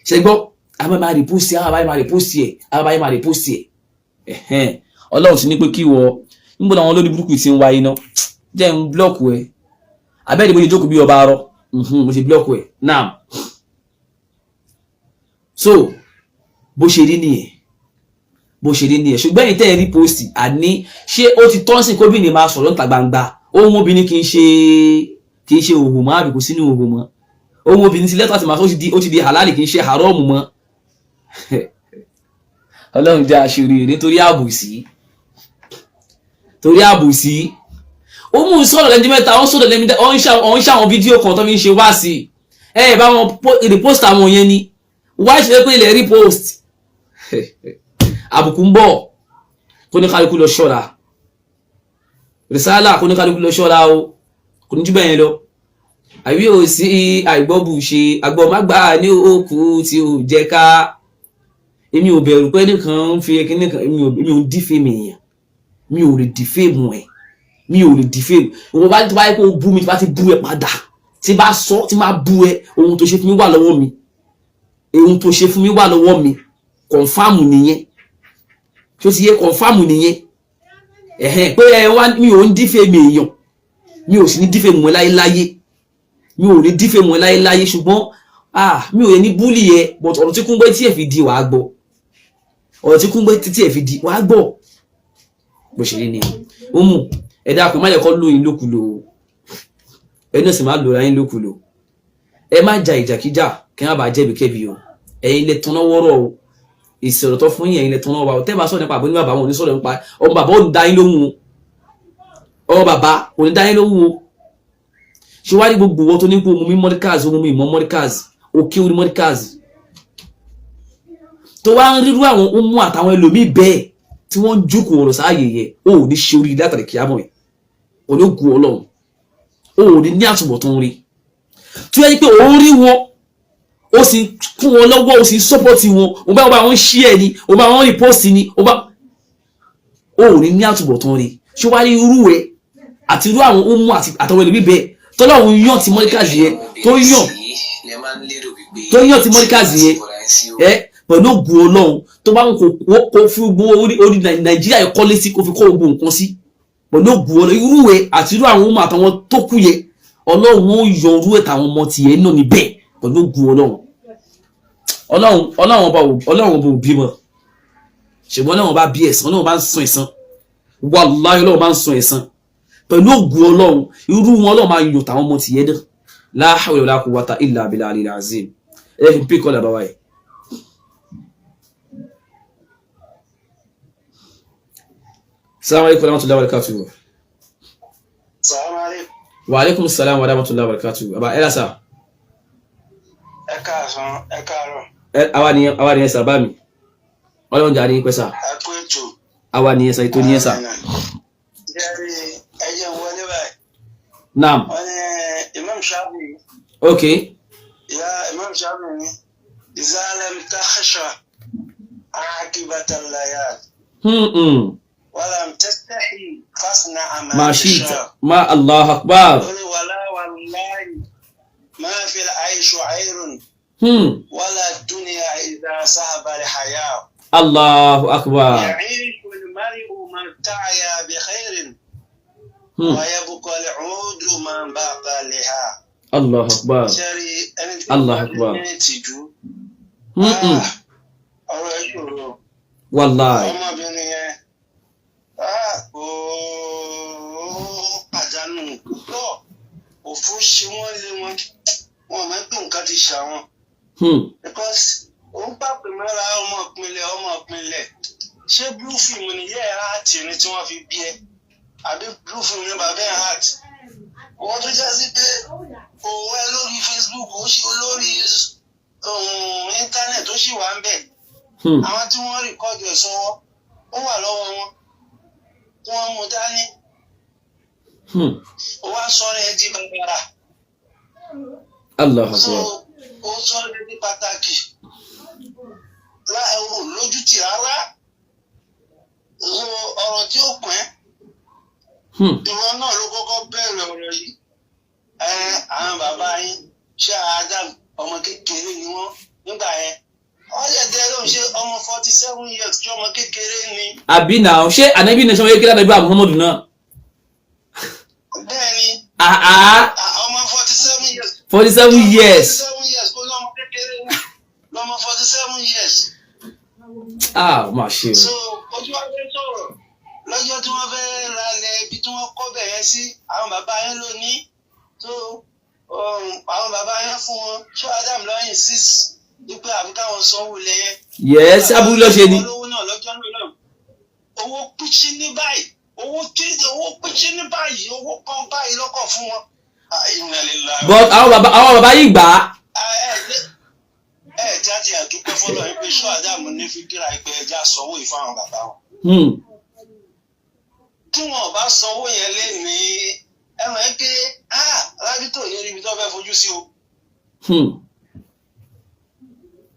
A: ṣe gbọ́ àwọn máa repost ẹ̀ àwọn máa repost ẹ̀ ọlọ́run ti ní pé kí wọ níbo làwọn olórí burúkú ti ń wáyé náà jẹ́ ń blọ́ọ̀kù ẹ̀ abẹ́rẹ́ bó ṣe jókòó bí ọba arọ mo ṣe blọ́ọ̀kù ẹ̀ now so bó ṣe rí nìyẹn ṣùgbọ́n ẹ̀yin tẹ́ ẹ rí post àní ṣé ó ti tọ́ sí kóbìnrin máa sọ̀rọ̀ níta gbangba ohun obìnrin kì í ṣe òhò mọ́ àbí kò sínú òhò mọ́ ohun obìnrin ti lẹ́tọ̀ọ́ àti máa ó ti di halal kì í ṣe haram mọ́ ọlọ́run jẹ́ àṣírí nítorí àbòsí ó mú sọ̀rọ̀ lẹ́ni mẹ́ta ó sọ̀rọ̀ lẹ́ni mẹ́ta ó ń ṣàwọn fídíò kan tó fi ń ṣe wá sí ẹ bá wọn repost àwọn yẹn ni wá ṣe pé ilẹ̀ repost àbùkù ń bọ̀ kó ní kálukú lọ ṣọ́ra rìsálà kó ní kálukú lọ ṣọ́ra o kò ní jù bẹ́ẹ̀ lọ àbí ò sí àìgbọ́bù ṣe àgbọ̀mágbà ní òkú tí ò jẹ́ ká èmi ò bẹ̀rù pé nìkan ń fi kíní kan èmi ò dífèmù èèyàn mi ò lè dífèmù ẹ̀ òun bá yẹ kó bú mi tí bá ti bú ẹ padà tí bá sọ tí máa bú ẹ ohun tó ṣe fún mi wà lọ́wọ́ mi kọ̀nfàmù nìyẹn tí ó ti yẹ kọ̀nfàmù nìyẹn pé ẹ wá mi ò ń dífèmù èèyàn mi ò sì ní dífèmù ẹ láyéláyé ṣùgbọ́n mi ò yẹ ní búlì ẹ but ọ̀rọ̀ tí Kúngbé tí ẹ fi di wàá gbọ́ bó ṣe rí ni ó mú ẹ dákun má yẹ kó lóyìn lókulò ẹ náà sì má lòrá yín lókulò ẹ má ja ìjàkíjà kí wọn bá jẹ̀bi kẹ́bi o ẹ̀yin lè tanná wọ́rọ̀ o ìsọ̀rọ̀ tó fún yín ẹ̀yin lè tanná wa o tẹ́ bá sọ̀rọ̀ nípa àbọ̀ ní bàbá wọn ò ní sọ̀rọ̀ nípa ọmọ bàbá ò ní dá yín lóhùn o ṣé wá rí gbogbo wọn tó ní pé omi mọ́ríkàzì omi ìmọ̀ mọ́ríkàzì òkè orí mọ́ríkàzì tó wá ń rírú àwọn ọmọ àtàwọn ẹlòmíì bẹ́ẹ̀ tí wọ́n ń jókòó ọ̀rọ̀ sáàyè yẹ ó ò ní ṣe orí látàrí kíámọ̀ ẹ̀ ológun ọlọ́run ó ò ní àtúbọ̀tán rí tí wọ́n yí pé òun rí wọn ó sì kún wọn lọ́wọ́ ó sì sọ́pọ̀tì wọn ó bá wọn ṣí ẹ̀ ni ó bá wọn rìpọ́ọ̀sì ni ó ò ní àtúbọ̀tán rí ṣé wá rí irú ẹ̀ àti irú àwọn ọmọ àtàwọn ẹlòmíì bẹ́ẹ̀ tọ́lọ́run yàn tí mọ́ríkàzì yẹ tó yàn tí mọ́ríkàzì yẹ pẹ̀lú ògùn ọlọ́run tó bá ń kó fi gbogbo orí Nàìjíríà ẹ̀kọ́ létí kó fi kó gbogbo nǹkan sí pẹ̀lú ògùn ọlọ́run irú ẹ̀ àti irú àwọn ọmọ àtàwọn tó kú yẹ ọlọ́run ó yọ orú ẹ̀ tàwọn ọmọ tiẹ̀ náà níbẹ̀ pẹ̀lú ògùn ọlọ́run ọba ò bímọ ṣùgbọ́n ọlọ́run bá bí ẹ̀san ọlọ́run bá ń san ẹ̀san wàláhì ọlọ́run bá ń san ẹ̀san pẹ̀lú ògùn ọlọ́run irú wọn ọlọ́run máa yọ tàwọn ọmọ tiẹ̀ náà la hawla wala quwwata illa billahil azim ẹ̀ fi pè kọ́ làbáwá ẹ̀. Assalamu alaikum warahmatullahi wabarakatuh.
B: Assalamu alaikum.
A: Wa alaikum assalam warahmatullahi wabarakatuh. Aba ela sa.
B: Ẹ káàsán, ẹ káàárọ̀.
A: Àwa ni esa ba mi. Ọlọ́run jàre pé sa.
B: Ẹ kú ètò.
A: Àwa ni esa ito ni esa.
B: Jẹ́rí ẹjẹ́ wọlé báyìí.
A: Naam.
B: Wọ́n ní Imam Shafi'i.
A: Okay.
B: يا إمام شافعي إذا لم تخشى عاقبة الليالي ولم تستحي فاصنع
A: ما شئت. ما الله أكبر.
B: ولا والله ما في العيش عير ولا الدنيا إذا صحب الحياة.
A: الله أكبر.
B: يعيش المرء من تعيا بخير ويبقى العود من بقى لها.
A: الله أكبر. الله أكبر. والله.
B: ọmọbìnrin yẹn pàdánù púpọ̀ òfò ṣe wọ́n lé wọn máa ń pè nǹkan ti ṣàwọn. because òun pàpè mọ́ra ọmọ ìpínlẹ̀ ṣé blue film nìyẹn heart ni tí wọ́n fi bí ẹ àbí blue film ní bàbá ẹ̀ heart wọ́n tó já sí pé òun ẹ lórí Facebook ó ṣe olórí íńtánẹ̀tì ó sì wà ń bẹ̀. Àwọn tí wọ́n rìkọ́dù ẹ̀sùn wọn ó wà lọ́wọ́ wọn tí wọ́n mú dání. Ó wá sọ̀rọ̀ ẹ di bàbàrà.
A: Allah Akbar.
B: Ó sọ̀rọ̀ ẹ di pàtàkì. Láìwò lójútì rárá. Ọ̀rọ̀ tí ó pẹ́. Ìwọ náà ló kọ́kọ́ bẹ̀rẹ̀ ọ̀rọ̀ yìí. Àwọn bàbá yín ṣé Adam ọmọ kékeré ni wọ́n nígbà yẹn. Wọ́n lè dẹ́ ló ń ṣe ọmọ 47 years tí ọmọ kékeré ni.
A: Àbí náà ṣé ànábì ní sọ́wọ́ kékeré ànábì Muhammadu náà.
B: Bẹ́ẹ̀ni. Ọmọ 47 years.
A: 47 years.
B: 47 years kó lọ́mọ kékeré ni. Lọ́mọ 47 years.
A: Máa ṣe o.
B: So ojú wa fẹ́ sọ̀rọ̀ lọ́jọ́ tí wọ́n fẹ́ ralẹ̀ ibi tí wọ́n kọ́ bẹ̀rẹ̀ sí àwọn bàbá yẹn ló ní. So àwọn bàbá yẹn fún wọn ṣé Adam lọ́yìn 6. Nígbà àbí káwọn sanwó lẹ́yìn.
A: Yes, abúlé ló ṣe ni.
B: Owó náà lọ́jọ́ náà. Owó píṣí ní báyìí. Owó píṣí ní báyìí. Owó kan báyìí lọ́kọ̀ fún wọn.
A: But àwọn bàbá yìí gbà á.
B: Tí a ti àdúpẹ́ fọlọ́ yìí pé ṣọ́ Ádámù ní fíkìrà ìpè ẹja sanwó yìí fáwọn bàbá wọn. Tí wọn ò bá sanwó yẹn lé ní ẹ̀rọ ẹ̀ pé rábítò ní ibi tó fẹ́ fojú sí o.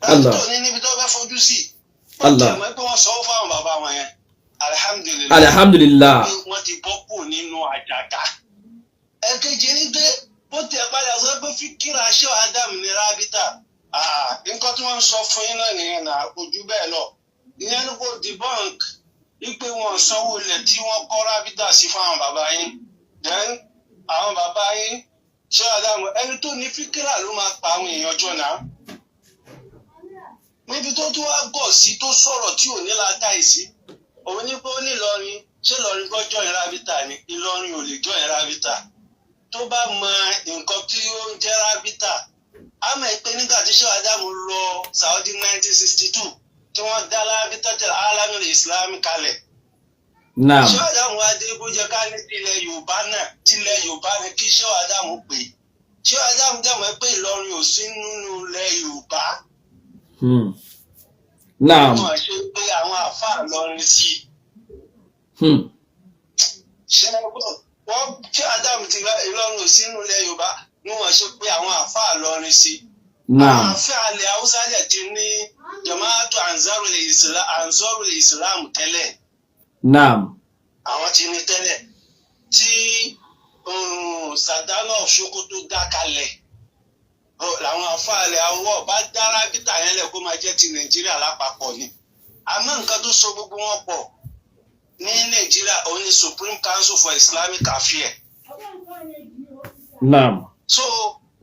A: Allah.
B: Tó ní níbi tó fẹ́ fojú sí. Allah. Wọ́n pé wọ́n sọ fáwọn bàbá wọn yẹn. Alhamdulillah.
A: Alhamdulillah.
B: Wọ́n ti bọ́ kù nínú àjàgà. Ẹ̀kejì ní pé bó tẹ̀ padà sọ pé fíkìrà ṣé Adam ní rábítà. Nǹkan tí wọ́n ń sọ fún yín náà nìyẹn náà kò jù bẹ́ẹ̀ lọ. Ìyẹn ní kò debunk wípé wọ́n sanwó ilẹ̀ tí wọ́n kọ́ rábítà sí fáwọn bàbá yín. Then àwọn bàbá yín ṣé Adam ẹni tó ní fíkìrà ló máa pa àwọn èèyàn jọ náà. Níbi tó tún wá gọ̀ sí tó sọ̀rọ̀ tí ò ní látàì sí òun ní pé ó ní Ìlọrin ṣé Ìlọrin kọ́ jọ̀yìn rábítà ni Ìlọrin ò lè jọ̀yìn rábítà tó bá mọ nǹkan tí ó ń jẹ́ rábítà á mọ̀ pé nígbà tí ṣé Ádámù lọ Saudi 1962 tí wọ́n dá rábítà tẹ̀lé alámìlì Islam kalẹ̀. Ṣé Ádámù wá dé kó jẹ́ ká ní tilẹ̀ Yorùbá náà tilẹ̀ Yorùbá ni kí ṣé Ádámù pè ṣé Ádámù dẹ̀mọ́ pé Ìlọrin ò sí nínú ilẹ̀ Yorùbá.
A: Naam.
B: Wọ́n ṣe pé àwọn àfáà lọrin sí i. Ṣé wọ́n tí Adam ti Ìlọrin sínú ilẹ̀ Yorùbá ni wọ́n ṣe pé àwọn àfáà lọrin sí i. Àwọn àfáà ilẹ̀ Haúsá lẹ̀ ti ní Jamaatu Ansarul Islam tẹ́lẹ̀.
A: Naam.
B: Àwọn ti ní tẹ́lẹ̀ tí Sàdánà Sokoto dá kalẹ̀. Làwọn afáàlẹ̀ àwọ̀ bá dára bíta yẹn lẹ̀ kó máa jẹ́ ti Nàìjíríà lápapọ̀ ni. Àmọ́ nǹkan tó so gbogbo wọn pọ̀ ní Nàìjíríà òun ni Supreme Council for Islamic Affairs.
A: Naam.
B: So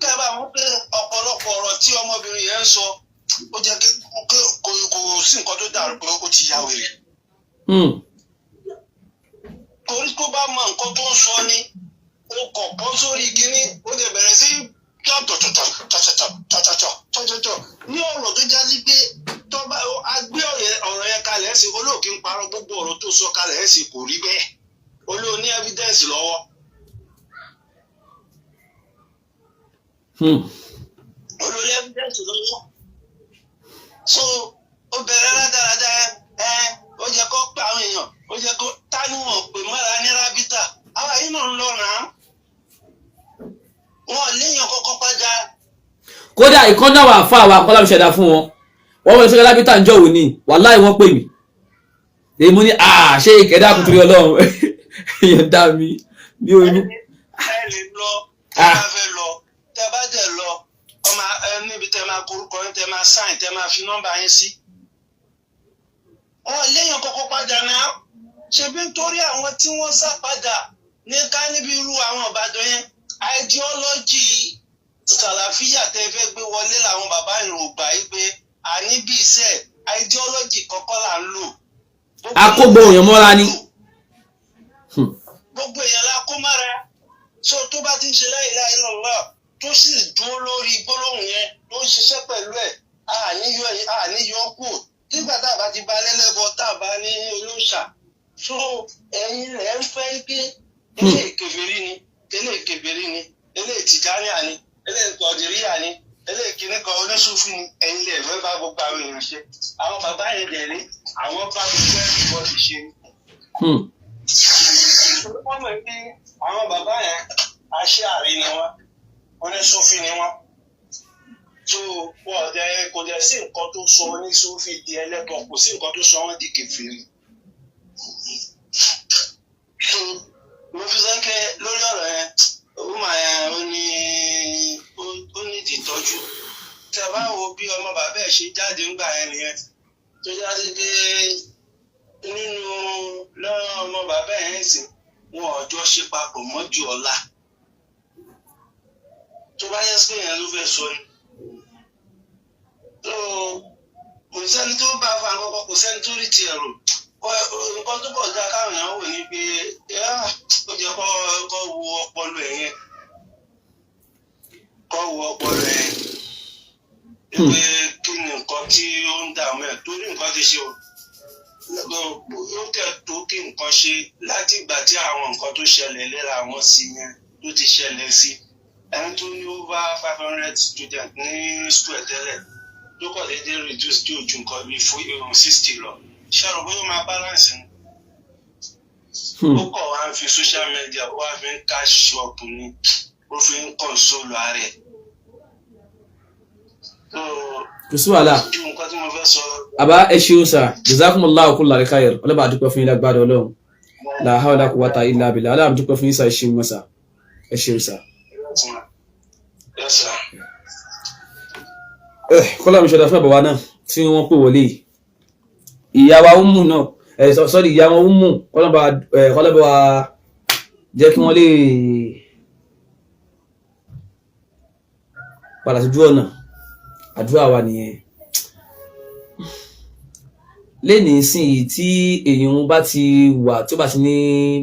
B: kẹ́bà mú pé ọ̀pọ̀lọpọ̀ ọ̀rọ̀ tí ọmọbìnrin yẹn ń sọ ó jẹ́ kí kò sí nǹkan tó dàrú pé ó ti yá wèrè. Torí tó bá mọ nǹkan tó ń sọ ni ó kọ̀ bọ́ sórí kínní ó lè bẹ̀rẹ̀ sí tọ̀tọ̀tọ̀ ní ọ̀rọ̀ tó já sí pé tọ́ba agbé ọ̀rọ̀ yẹn kalẹ̀ ẹ̀sìn olóòkè ń parọ́ gbogbo ọ̀rọ̀ tó sọ kalẹ̀ ẹ̀sìn kò rí bẹ́ẹ̀ olóò ní evidence lọ́wọ́. Olóò ní evidence lọ́wọ́. So ó bẹ̀rẹ̀ rádaràda ó jẹ́ kó pa àwọn èèyàn ó jẹ́ kó táníwọ̀n pè mọ́ra ní rábítà àwọn yìí náà ń lọ ràn án. wọn léèyàn kọ́kọ́ padà.
A: kódà ìkan náà wà fún àwọn akọ́lá ṣẹ̀dá fún wọn wọ́n wọlé sọ́kẹ́ lábítà ń jọ òní wàláhì wọ́n pè mí èyí mo ní ṣé ìkẹ́dá kò torí ọlọ́run èèyàn dá mi ní oyún.
B: ẹ lè lọ tẹ bá fẹ́ lọ tẹ bá dẹ̀ lọ ọmọ níbi tẹ máa korúkọ yín tẹ máa sáìn tẹ máa fi nọ́mbà yín sí. wọn léèyàn kọ́kọ́ padà náà ṣebí nítorí àwọn tí wọ́n sá padà ní ká níbi irú àwọn Ìbàdàn yẹn ideology sàlàfíà tẹ fẹ́ gbé wọlé làwọn bàbá Yorùbá yìí pé àní bí iṣẹ́ ideology kọ́kọ́ là ń lò.
A: akógbó òyìn mọ́ra ni.
B: gbogbo èèyàn la kó mára so tó bá ti ń ṣe la ilaha illallah tó sì dúró lórí gbólóhùn yẹn tó ń ṣiṣẹ́ pẹ̀lú ẹ̀ àníyọ kù nígbà tá a bá ti ba lẹ́lẹ́bọ tá a bá ní olóòṣà so ẹ̀yin rẹ̀ ń fẹ́ pé eléyìí kèfèrí ni eléyìí kèfèrí ni eléyìí tìjáníà ni eléyìí kọ̀dìríyà ni eléyìí kìnnìkan oníṣòfin ni ẹ̀yin lè fẹ́ bá gbogbo àwọn èèyàn ṣe àwọn bàbá yẹn dẹ̀ rí àwọn bá gbogbo ẹ̀kọ́ ti ṣe ni. wọ́n mọ̀ pé àwọn bàbá yẹn aṣáàrí ni wọ́n oníṣòfin ni wọ́n tó wọ́n dẹ̀ kò dẹ̀ sí nǹkan tó sọ oníṣòfin di ẹlẹ́bọ kò sí nǹkan tó sọ wọ́n di kèfèrí. mo fi sẹ́kẹ́ lórí ọ̀rọ̀ yẹn ọmọ yẹn ó ní ìtọ́jú tí a bá wo bí ọmọ bàbá ẹ̀ ṣe jáde ńgbà yẹn nìyẹn tó jáde dé nínú lọ́rọ̀ ọmọ bàbá ẹ̀ sì wọn ọjọ́ ṣe papọ̀ mọ́jú ọ̀la tó bá yẹ sí yẹn ló fẹ́ sọ ni kò sẹ́ni tó bá fa àkọ́kọ́ kò sẹ́ni tó rí tiẹ̀ rò nǹkan tó pọ̀ dá káwọn èèyàn wò ní pé ó jẹ́ kó wo ọpọlọ ẹ̀ yẹn kó wo ọpọlọ ẹ̀ yẹn pé kí ni nǹkan tí ó ń dààmú ẹ̀ torí nǹkan ti ṣe o ó tẹ̀ tó kí nǹkan ṣe láti ìgbà tí àwọn nǹkan tó ṣẹlẹ̀ léra àwọn sí yẹn tó ti ṣẹlẹ̀ sí ẹni tó ní over 500 students ní school tẹ́lẹ̀ tó kọ̀ déédéé reduce tí ojú nǹkan bíi 60 lọ ṣàrò bóyá máa balance ni ó kọ̀ wá ń fi social media ó wá fi ń cash up ni ó fi ń console ara ẹ̀
A: kò sí wàhálà àbá ẹ ṣeun sà jazakumullahu kulla khair ọlọ́ba àdúpẹ́ fún yín lágbára ọlọ́run la hawla quwwata illa billah aláàbò dúpẹ́ fún yín sà ẹ ṣeun mọ́sà ẹ ṣeun sà. kọ́lá mi ṣọ̀dá fún àbọ̀wá náà tí wọ́n pè wọlé ìyá wa Ummu náà sọ́rí ìyá wọn Ummu kọ́lọ́bà wa jẹ́ kí wọ́n lè padà síjú ọ̀nà àdúrà wa nìyẹn lẹ́nìí sí tí èèyàn bá ti wà tó bá ti ní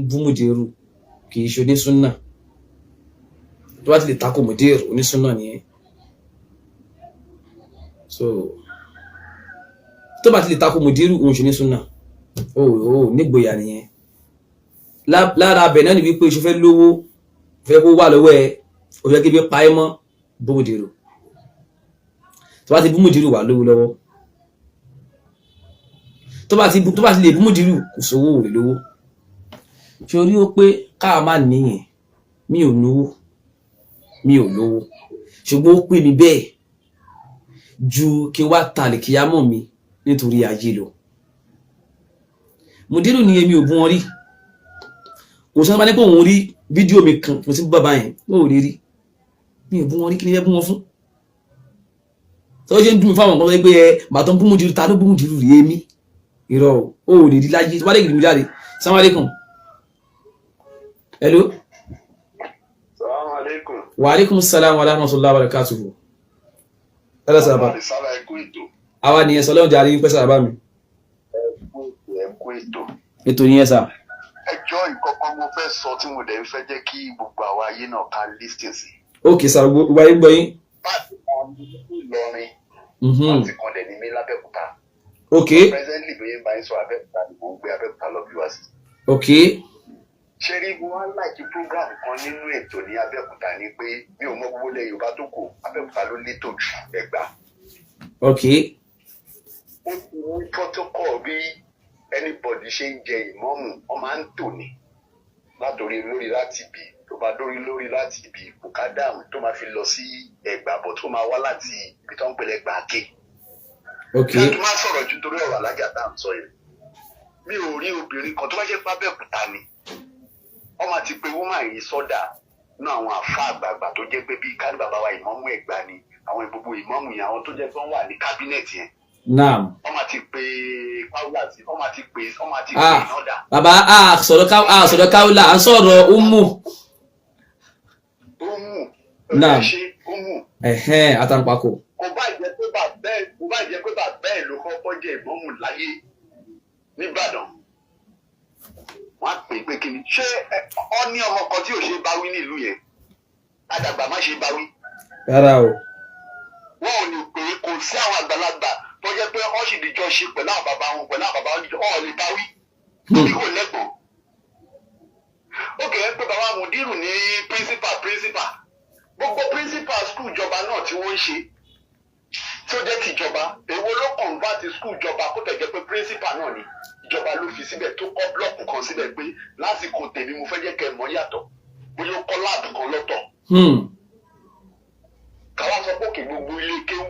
A: búmùdérù kì í ṣe onísúnnà tó bá ti lè takò mùdérù onísúnnà nìyẹn so tó bá ti lè takò mùdírù òun ṣe ní súnà ó nígboyà nìyẹn lára abẹ náà ni wípé ṣe fẹ́ lówó fẹ́ kó wà lọ́wọ́ ẹ ó fẹ́ kí bí pa ẹ́ mọ́ bó mùdírù tó bá ti bú mùdírù wà lówó lọ́wọ́ tó bá ti lè bú mùdírù kò sówó ò lè lówó ṣe orí ó pé káà má níyẹn mi ò lówó ṣùgbọ́n ó pè mí bẹ́ẹ̀ ju kí wá tàlẹ̀ kí á mọ̀ mi nítorí ayé lọ mùdírù ni èmi ò bú wọn rí kò sọ́nà bá ní pé òun rí fídíò mi kan fún sí bàbá yẹn ó rí mi ò bú wọn rí kí ni ẹ bú wọn fún tó ṣe ń dùn mí fáwọn nǹkan tó gbé ẹ bàtọ́ bú mùdírù ta ló bú mùdírù rí èmi irọ́ ó lè rí láyé tó bá lè gbìyànjú jáde Assalamu alaikum. Hello.
B: Assalamu alaikum.
A: Wa alaikum assalam wa rahmatullahi wa barakatuhu. Hello sábà. Àwa nìyẹn sọ lọ́wọ́ jàre yín pẹ́ sábà mi. Ètò yẹn sà.
C: Ẹjọ́ ìkọ́kọ́ mo fẹ́ sọ tí mo dẹ̀ ń fẹ́ jẹ́ kí gbogbo àwọn ayé náà ká lísìn sí.
A: Okay sà, gbogbo ayé gbọ́ yín.
C: Báàsì kan ní Ìlọrin. Báàsì kan dẹ̀ ní mí lábẹ́òkúta.
A: Okay.
C: Presently bí yín bá yín sọ Abẹ́òkúta ni mò ń gbé Abẹ́òkúta lọ bí wá sí.
A: Okay.
C: Ṣé rí mo wá láìkí program kan nínú ètò ní Abẹ́òkúta ni pé mi ò mọ gbogbo ilẹ̀ Yorùbá tó kù Abẹ́òkúta ló létò jù Ẹ̀gbá.
A: Okay.
C: Ó ti ní protocol bí anybody ṣe ń jẹ ìmọ̀mù wọ́n máa ń tò ní látòrí lórí láti bì tó bá dórí lórí láti ibi Bùkádàm tó máa fi lọ sí Ẹ̀gbá bọ̀ tó máa wá láti ibi tó ń pè lẹ́gbàá ké.
A: ok
C: kí n máa sọ̀rọ̀ ju torí ọ̀rọ̀ alájà tá à ń sọ yẹn mi ò rí obìnrin kan tó bá jẹ́ pábẹ́òkúta ni wọ́n máa ti pe wúmà yìí sọ́dà ní àwọn àfa àgbààgbà tó jẹ́ pé bíi kárí bàbá wa ìmámù Ẹ̀gbá ni àwọn gbogbo ìmámù yẹn àwọn tó jẹ́ pé wọ́n wà ní kábínẹ̀tì yẹn
A: naam
C: wọ́n máa ti pe Kaula sí wọ́n máa ti pe ìnọ́dà.
A: bàbá sọ̀rọ̀ Kaula à ń sọ̀rọ̀ Umu naam Àtàǹpàkò.
C: kò bá jẹ́ pé bàbá ẹ̀ ló kọ́kọ́ jẹ́ ìmámù láyé nìbàdàn wọ́n á pè pé kí ni ṣé ọ ní ọmọ kan tí ò ṣe báwí nílùú yẹn àdàgbà má ṣe báwí.
A: rárá o.
C: wọn ò ní pé kò sí àwọn àgbàlagbà tó jẹ́ pé ọ sì dìjọ ṣe pẹ̀lú àwọn bàbá wọn ọ lè báwí torí kò lẹ́gbọ̀n. ó kẹ́ ẹ́ pé bàbá Mùdírù ní principal gbogbo principal school ìjọba náà tí wọ́n ń ṣe tí ó jẹ́ tìjọba èwo ló convert school ìjọba kó tẹ̀ jẹ́ pé principal náà ni ìjọba ló fi síbẹ̀ tó kọ́ blọọkù kan síbẹ̀ pé lásìkò tèmi mo fẹ́ jẹ́ kẹ́ mọ̀ yàtọ̀ bóyá ó kọ́ láàbù kan lọ́tọ̀. káwá sọ pé òkè gbogbo ilé kéwú.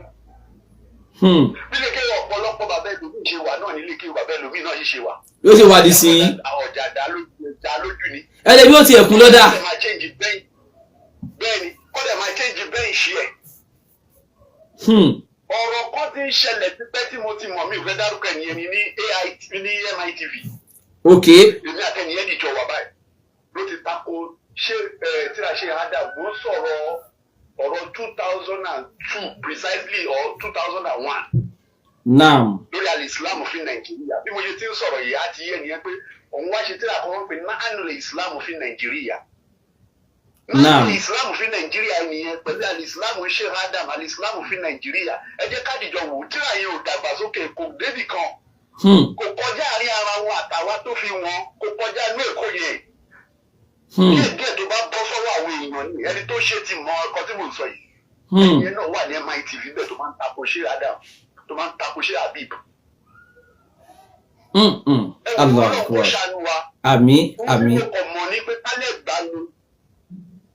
C: ilé kéwú ọ̀pọ̀lọpọ̀ bàbá ẹlòmíì ṣe wà náà ní ilé kéwú bàbá ẹlòmíì náà ṣe wà.
A: yóò ṣe wádìí sí i.
C: àwọn ọjà dá lójú ni.
A: ẹlẹ́bí ó ti ẹ̀kún lọ́dà.
C: bẹ́ẹ̀ni kọ́dẹ̀ máa change bẹ́ẹ̀ ṣí ẹ̀. ọ̀rọ̀ kan ti ń ṣẹlẹ̀ pípẹ́ tí mo ti mọ̀ mí ò fẹ́ dárúkọ ẹ̀nìyẹn ní MITV.
A: ok.
C: èmi àtẹnìyẹn dìjọ wà báyìí ló ti tako ṣé tíra ṣe àdá mo ń sọ̀rọ̀ ọ̀rọ̀ 2002 precisely or 2001.
A: naam.
C: lórí alìsílámù fi Nàìjíríà bí mo ṣe ti ń sọ̀rọ̀ yìí á ti yé nìyẹn pé òun wá ṣe tíra kan wọ́n pè nánú ìsìlámù fi Nàìjíríà.
A: naam.
C: alìsílámù fi Nàìjíríà nìyẹn pẹ̀lú alìsílámù ṣe Adam alìsílámù fi Nàìjíríà ẹ jẹ́ káàdìjọ wò ó tíra yẹn ò dàgbàsókè kò débì kan. kò kọjá àárín ara wọn àtàwa tó fi wọn kò kọjá inú Èkó yẹn. díẹ̀ tó bá bọ́ sọ́wọ́ àwọn èèyàn ni ẹni tó ṣe ti mọ ọkọ tí mo sọ yìí. ìyẹn náà wà ní MITV bẹ́ẹ̀ tó máa ń tako ṣe Adam tó máa ń tako ṣe Habib.
A: Allah akbar. Àmín.
C: ọmọ ní pé kálẹ̀ gbà ló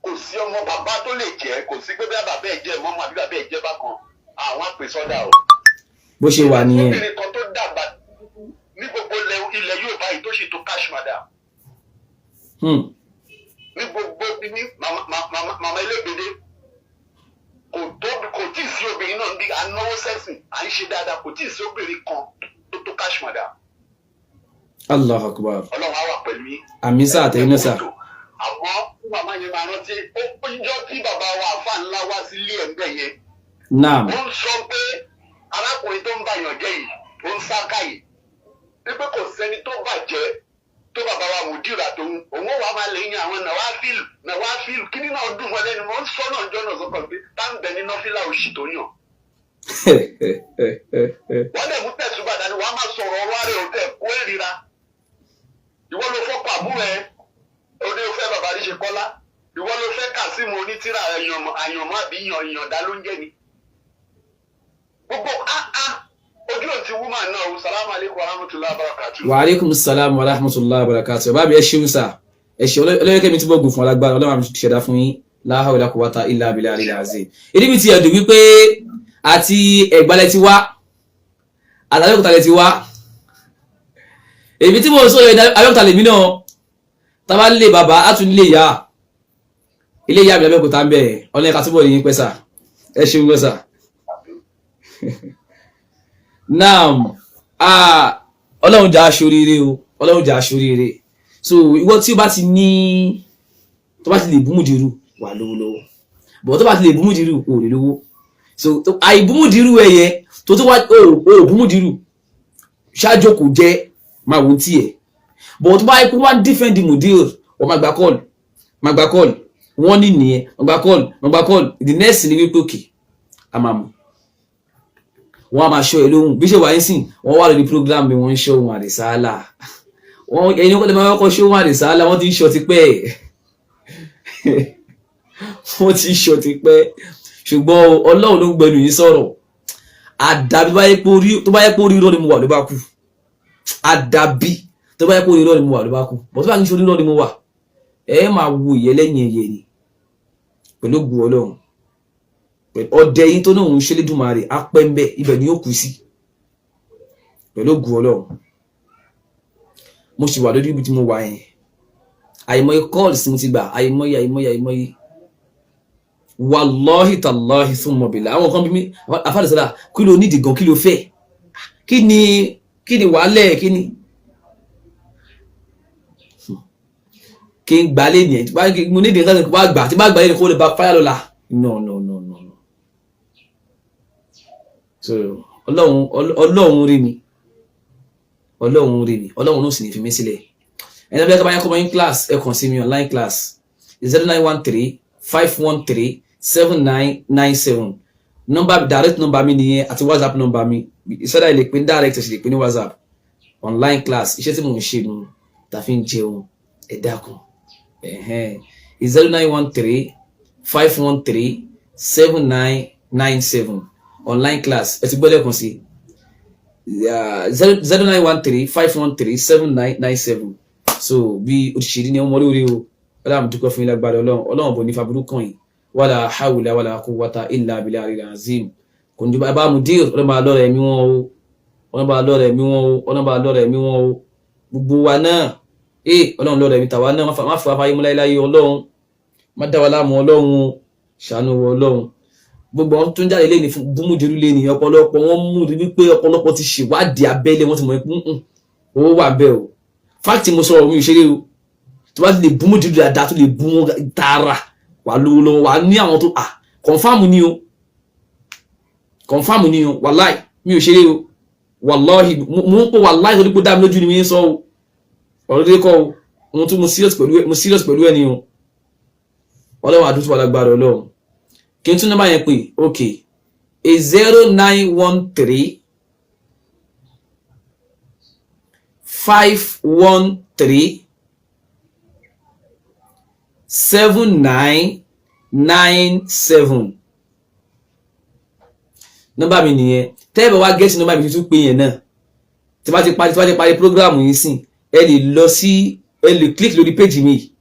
C: kò sí ọmọ bàbá tó lè jẹ́ kò sí pé bí bàbá ẹ̀ jẹ́ mọ́mọ́ àbí bàbá ẹ̀ jẹ́ bákan àwọn àpè sọ́dà o.
A: bó ṣe wà nìyẹn.
C: obìnrin kan tó dàgbà ní gbogbo ilẹ̀ Yorùbá yìí tó ṣe tó cash madam. ní gbogbo ní màmá elégbèdé kò tí ì sí obìnrin náà ní anáwó sẹ́sìn à ń ṣe dáadáa kò tí ì sí obìnrin kan tó tó cash madam.
A: Allah akbar.
C: Ọlọ́run á wà pẹ̀lú yín.
A: àmín sá àtẹ̀yìn náà sá.
C: àmọ́ màmá yẹn máa rántí ó jọ tí bàbá wa àfa ńlá wá sílé ẹ̀ ń bẹ̀ yẹn.
A: naam.
C: ó ń sọ pé arákùnrin tó ń bàyàn jẹ́ yìí ó ń sáká yìí wípé kò sẹ́ni tó bàjẹ́ tó bàbá wa Mùdírù àtòun òun ó wàá máa lè yan àwọn nàwáfíìlù kíní náà dùn wọlé ni mo ń sọ náà jọ́nà sọ́kàn pé tá ń bẹ ní nọ́fílà òṣì tó yàn. wọ́n lè mú tẹ̀sùbà dání wọ́n á máa sọ̀rọ̀ ọ̀rọ̀ àrẹ òtẹ̀ kó èrira ìwọ ló fọ́pọ̀ àbúrò ẹ̀ òde ò fẹ́ bàbá àdíṣe kọ́lá ìwọ ló fẹ́ Kàsímù onítìrà àyànmọ́ àbí ìyàndá ló ń jẹ́ ni. gbogbo ojú òtí wúmà náà o salamu aleykum wa rahmatulahi wa barakatu.
A: wa aleykum salam wa rahmatulahi wa barakatu. bàbá mi ẹ ṣeun sá ẹ ṣe olóyèké mi tí bọ́ gùn fún alágbára ọlọ́run àmì ṣẹ̀dá fún yín la hawla wala quwwata illa billahi al-aliyyil azim. ìdí mi ti ẹ̀dùn wípé àti Ẹ̀gbálẹ̀ ti wá àtàlẹ́kùtà lẹ ti wá èmi tí mo sọ yẹn Abẹ́òkúta lèmi náà tábà lè bàbá á tún lè yá ilé ìyá mi Abẹ́òkúta ń bẹ̀ ọlọ́yìn ká túbọ̀ yín pẹ́ sà ẹ ṣeun gbọ́ sà. Naam, ọlọ́run jà aṣoríire o ọlọ́run jà aṣoríire so ìwọ tí o bá ti ní tó bá ti lè bú Mùdírù wà lówó lọ́wọ́ bọ̀ tó bá ti lè bú Mùdírù ò lè lówó so àìbú Mùdírù ẹ̀yẹ tó wá ò bú Mùdírù ṣáájú kò jẹ́ máa wò tí ẹ̀ bọ̀ tó bá yẹ kó wá defend Mùdírù ọ máa gba call wọ́n ní nìyẹn máa gba call the next ni wípé òkè a máa mú wọ́n á máa ṣọ́ ẹ lóhùn bí ṣe wà ní sìn wọ́n wà lórí program bí wọ́n ń ṣọ́ ohun àdìsáálà ẹni wọ́n lè máa kọ́ ṣọ́ ohun àdìsáálà wọ́n ti ń ṣọ́ ti pẹ́ wọ́n ti ń ṣọ́ ti pẹ́ ṣùgbọ́n Ọlọ́run ló ń gbẹnu yìí sọ̀rọ̀ àdàbí tó bá yẹ pé orí irọ́ ni mo wà ló bá kú àdàbí tó bá yẹ pé orí irọ́ ni mo wà ló bá kú bọ́ tó bá kí n ṣe orí irọ́ ni mo wà ẹ máa wo ìyẹ́ lẹ́yìn ẹyẹ ni pẹ̀lú ògùn Ọlọ́run. Ọdẹ yín tó náà ń ṣe lédùmarè apẹ́ńbẹ́ ibẹ̀ ni ó kù sí pẹ̀lú ògùn Ọlọ́run. Mo sì wà lórí ibi tí mo wà yẹn, àìmọye calls mo ti gbà, àìmọye wallahi tallahi thumma billah. Àwọn kan bí mi àfàdésọ́lá kí ló nídìí gan, kí ló fẹ́, kí ni wàhálẹ̀, kí ni kí n gbà lé nìyẹn, mo nídìí nǹkan tí bá gbà lé ní kó lè bá fáyà lọ́la. No. So Ọlọ́run rí mi, Ọlọ́run ló sì ní fi mí sílẹ̀. Ẹni bí ẹ bá yẹ kọ́ mọ́ in class, ẹ kàn sí mi online class 0913-513-7997. Nọ́mbà direct number mi nìyẹn àti WhatsApp number mi. Ìṣẹ́dá ilé pé direct ẹ̀ sì lè pé ní WhatsApp. Online class iṣẹ́ tí mò ń ṣe nu tàfi ń jẹun ẹ dákun. 0913-513-7997 online class ẹ ti gbọ́dọ̀ kàn sí 0913-513-7997. So bí o ti ṣe rí ní ọmọ orí o Ọlọ́run dúpẹ́ fún yín lágbára Ọlọ́run bò ní faburú kàn yín wala hawla wala quwwata illa billahi al-azim. Kò ní bá mu díò Ọlọ́run bá lọ́rẹ̀ ẹ̀mí wọn o, Ọlọ́run bá lọ́rẹ̀ ẹ̀mí wọn o, gbogbo wa náà Ọlọ́run lọ́rẹ̀ ẹ̀mí tàwa náà má fà fáyé mú láíláyé Ọlọ́run, má dá wa láàmú Ọlọ́run, ṣàánú wa Ọlọ́run. Gbogbo àwọn tó ń jáde lẹ́ni fún Bùmúdìrú lẹ́ni ọ̀pọ̀lọpọ̀ wọn mú rí wípé ọ̀pọ̀lọpọ̀ ti ṣèwádìí abẹ́lé wọn ti mọ̀ pé owó wà bẹ́ẹ̀ o. Fáàtì mo sọ̀rọ̀ mi ò ṣeré o, tó bá ti lè Bùmúdìrú dáadáa tó lè bú wọn tààrà wà lówó lọ́wọ́ wà ní àwọn tó kọ̀nfàmù ni o wàláì mi ò ṣeré o, wàláì mo ń pọ̀ wàláì tó dípò dá mi lójú ni mi ń sọ o, ọ̀rọ̀ dé kọ́ o, ohun tó mo serious pẹ̀lú ẹni o. Ọlọ́run àdúgbò alágbára Ọlọ́run. Kí n tún nọ́mbà yẹn pé ok 0913 513 7997. Nọ́mbà mi nìyẹn. Tẹ́ bá wá gẹ́sì nọ́mbà mi tuntun pé yẹn náà tí bá ti parí program yìí sìn ẹ lè click lórí page mi,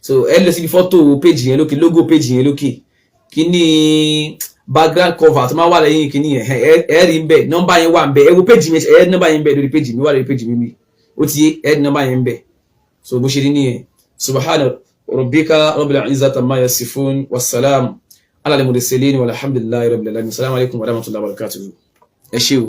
A: so ẹ lọ sí fọ́tò page yẹn lókè, logo page yẹn lókè, kíní background cover tó máa wà lẹ́yìn kíní yẹn ẹ rí ń bẹ̀, nọ́mbà yẹn wà ń bẹ̀, ẹ wo page mi, ẹ nọ́mbà yẹn ń bẹ̀ lórí page mi, wà lórí page mi ó ti yé, ẹ nọ́mbà yẹn ń bẹ̀. So bó ṣe rí nìyẹn. Subhana rabbika rabbil izzati amma yasifun wassalam ala al-mursalin walhamdulillahi rabbil alamin. Assalamu alaikum warahmatullahi wabarakatuh. Ẹ ṣé o.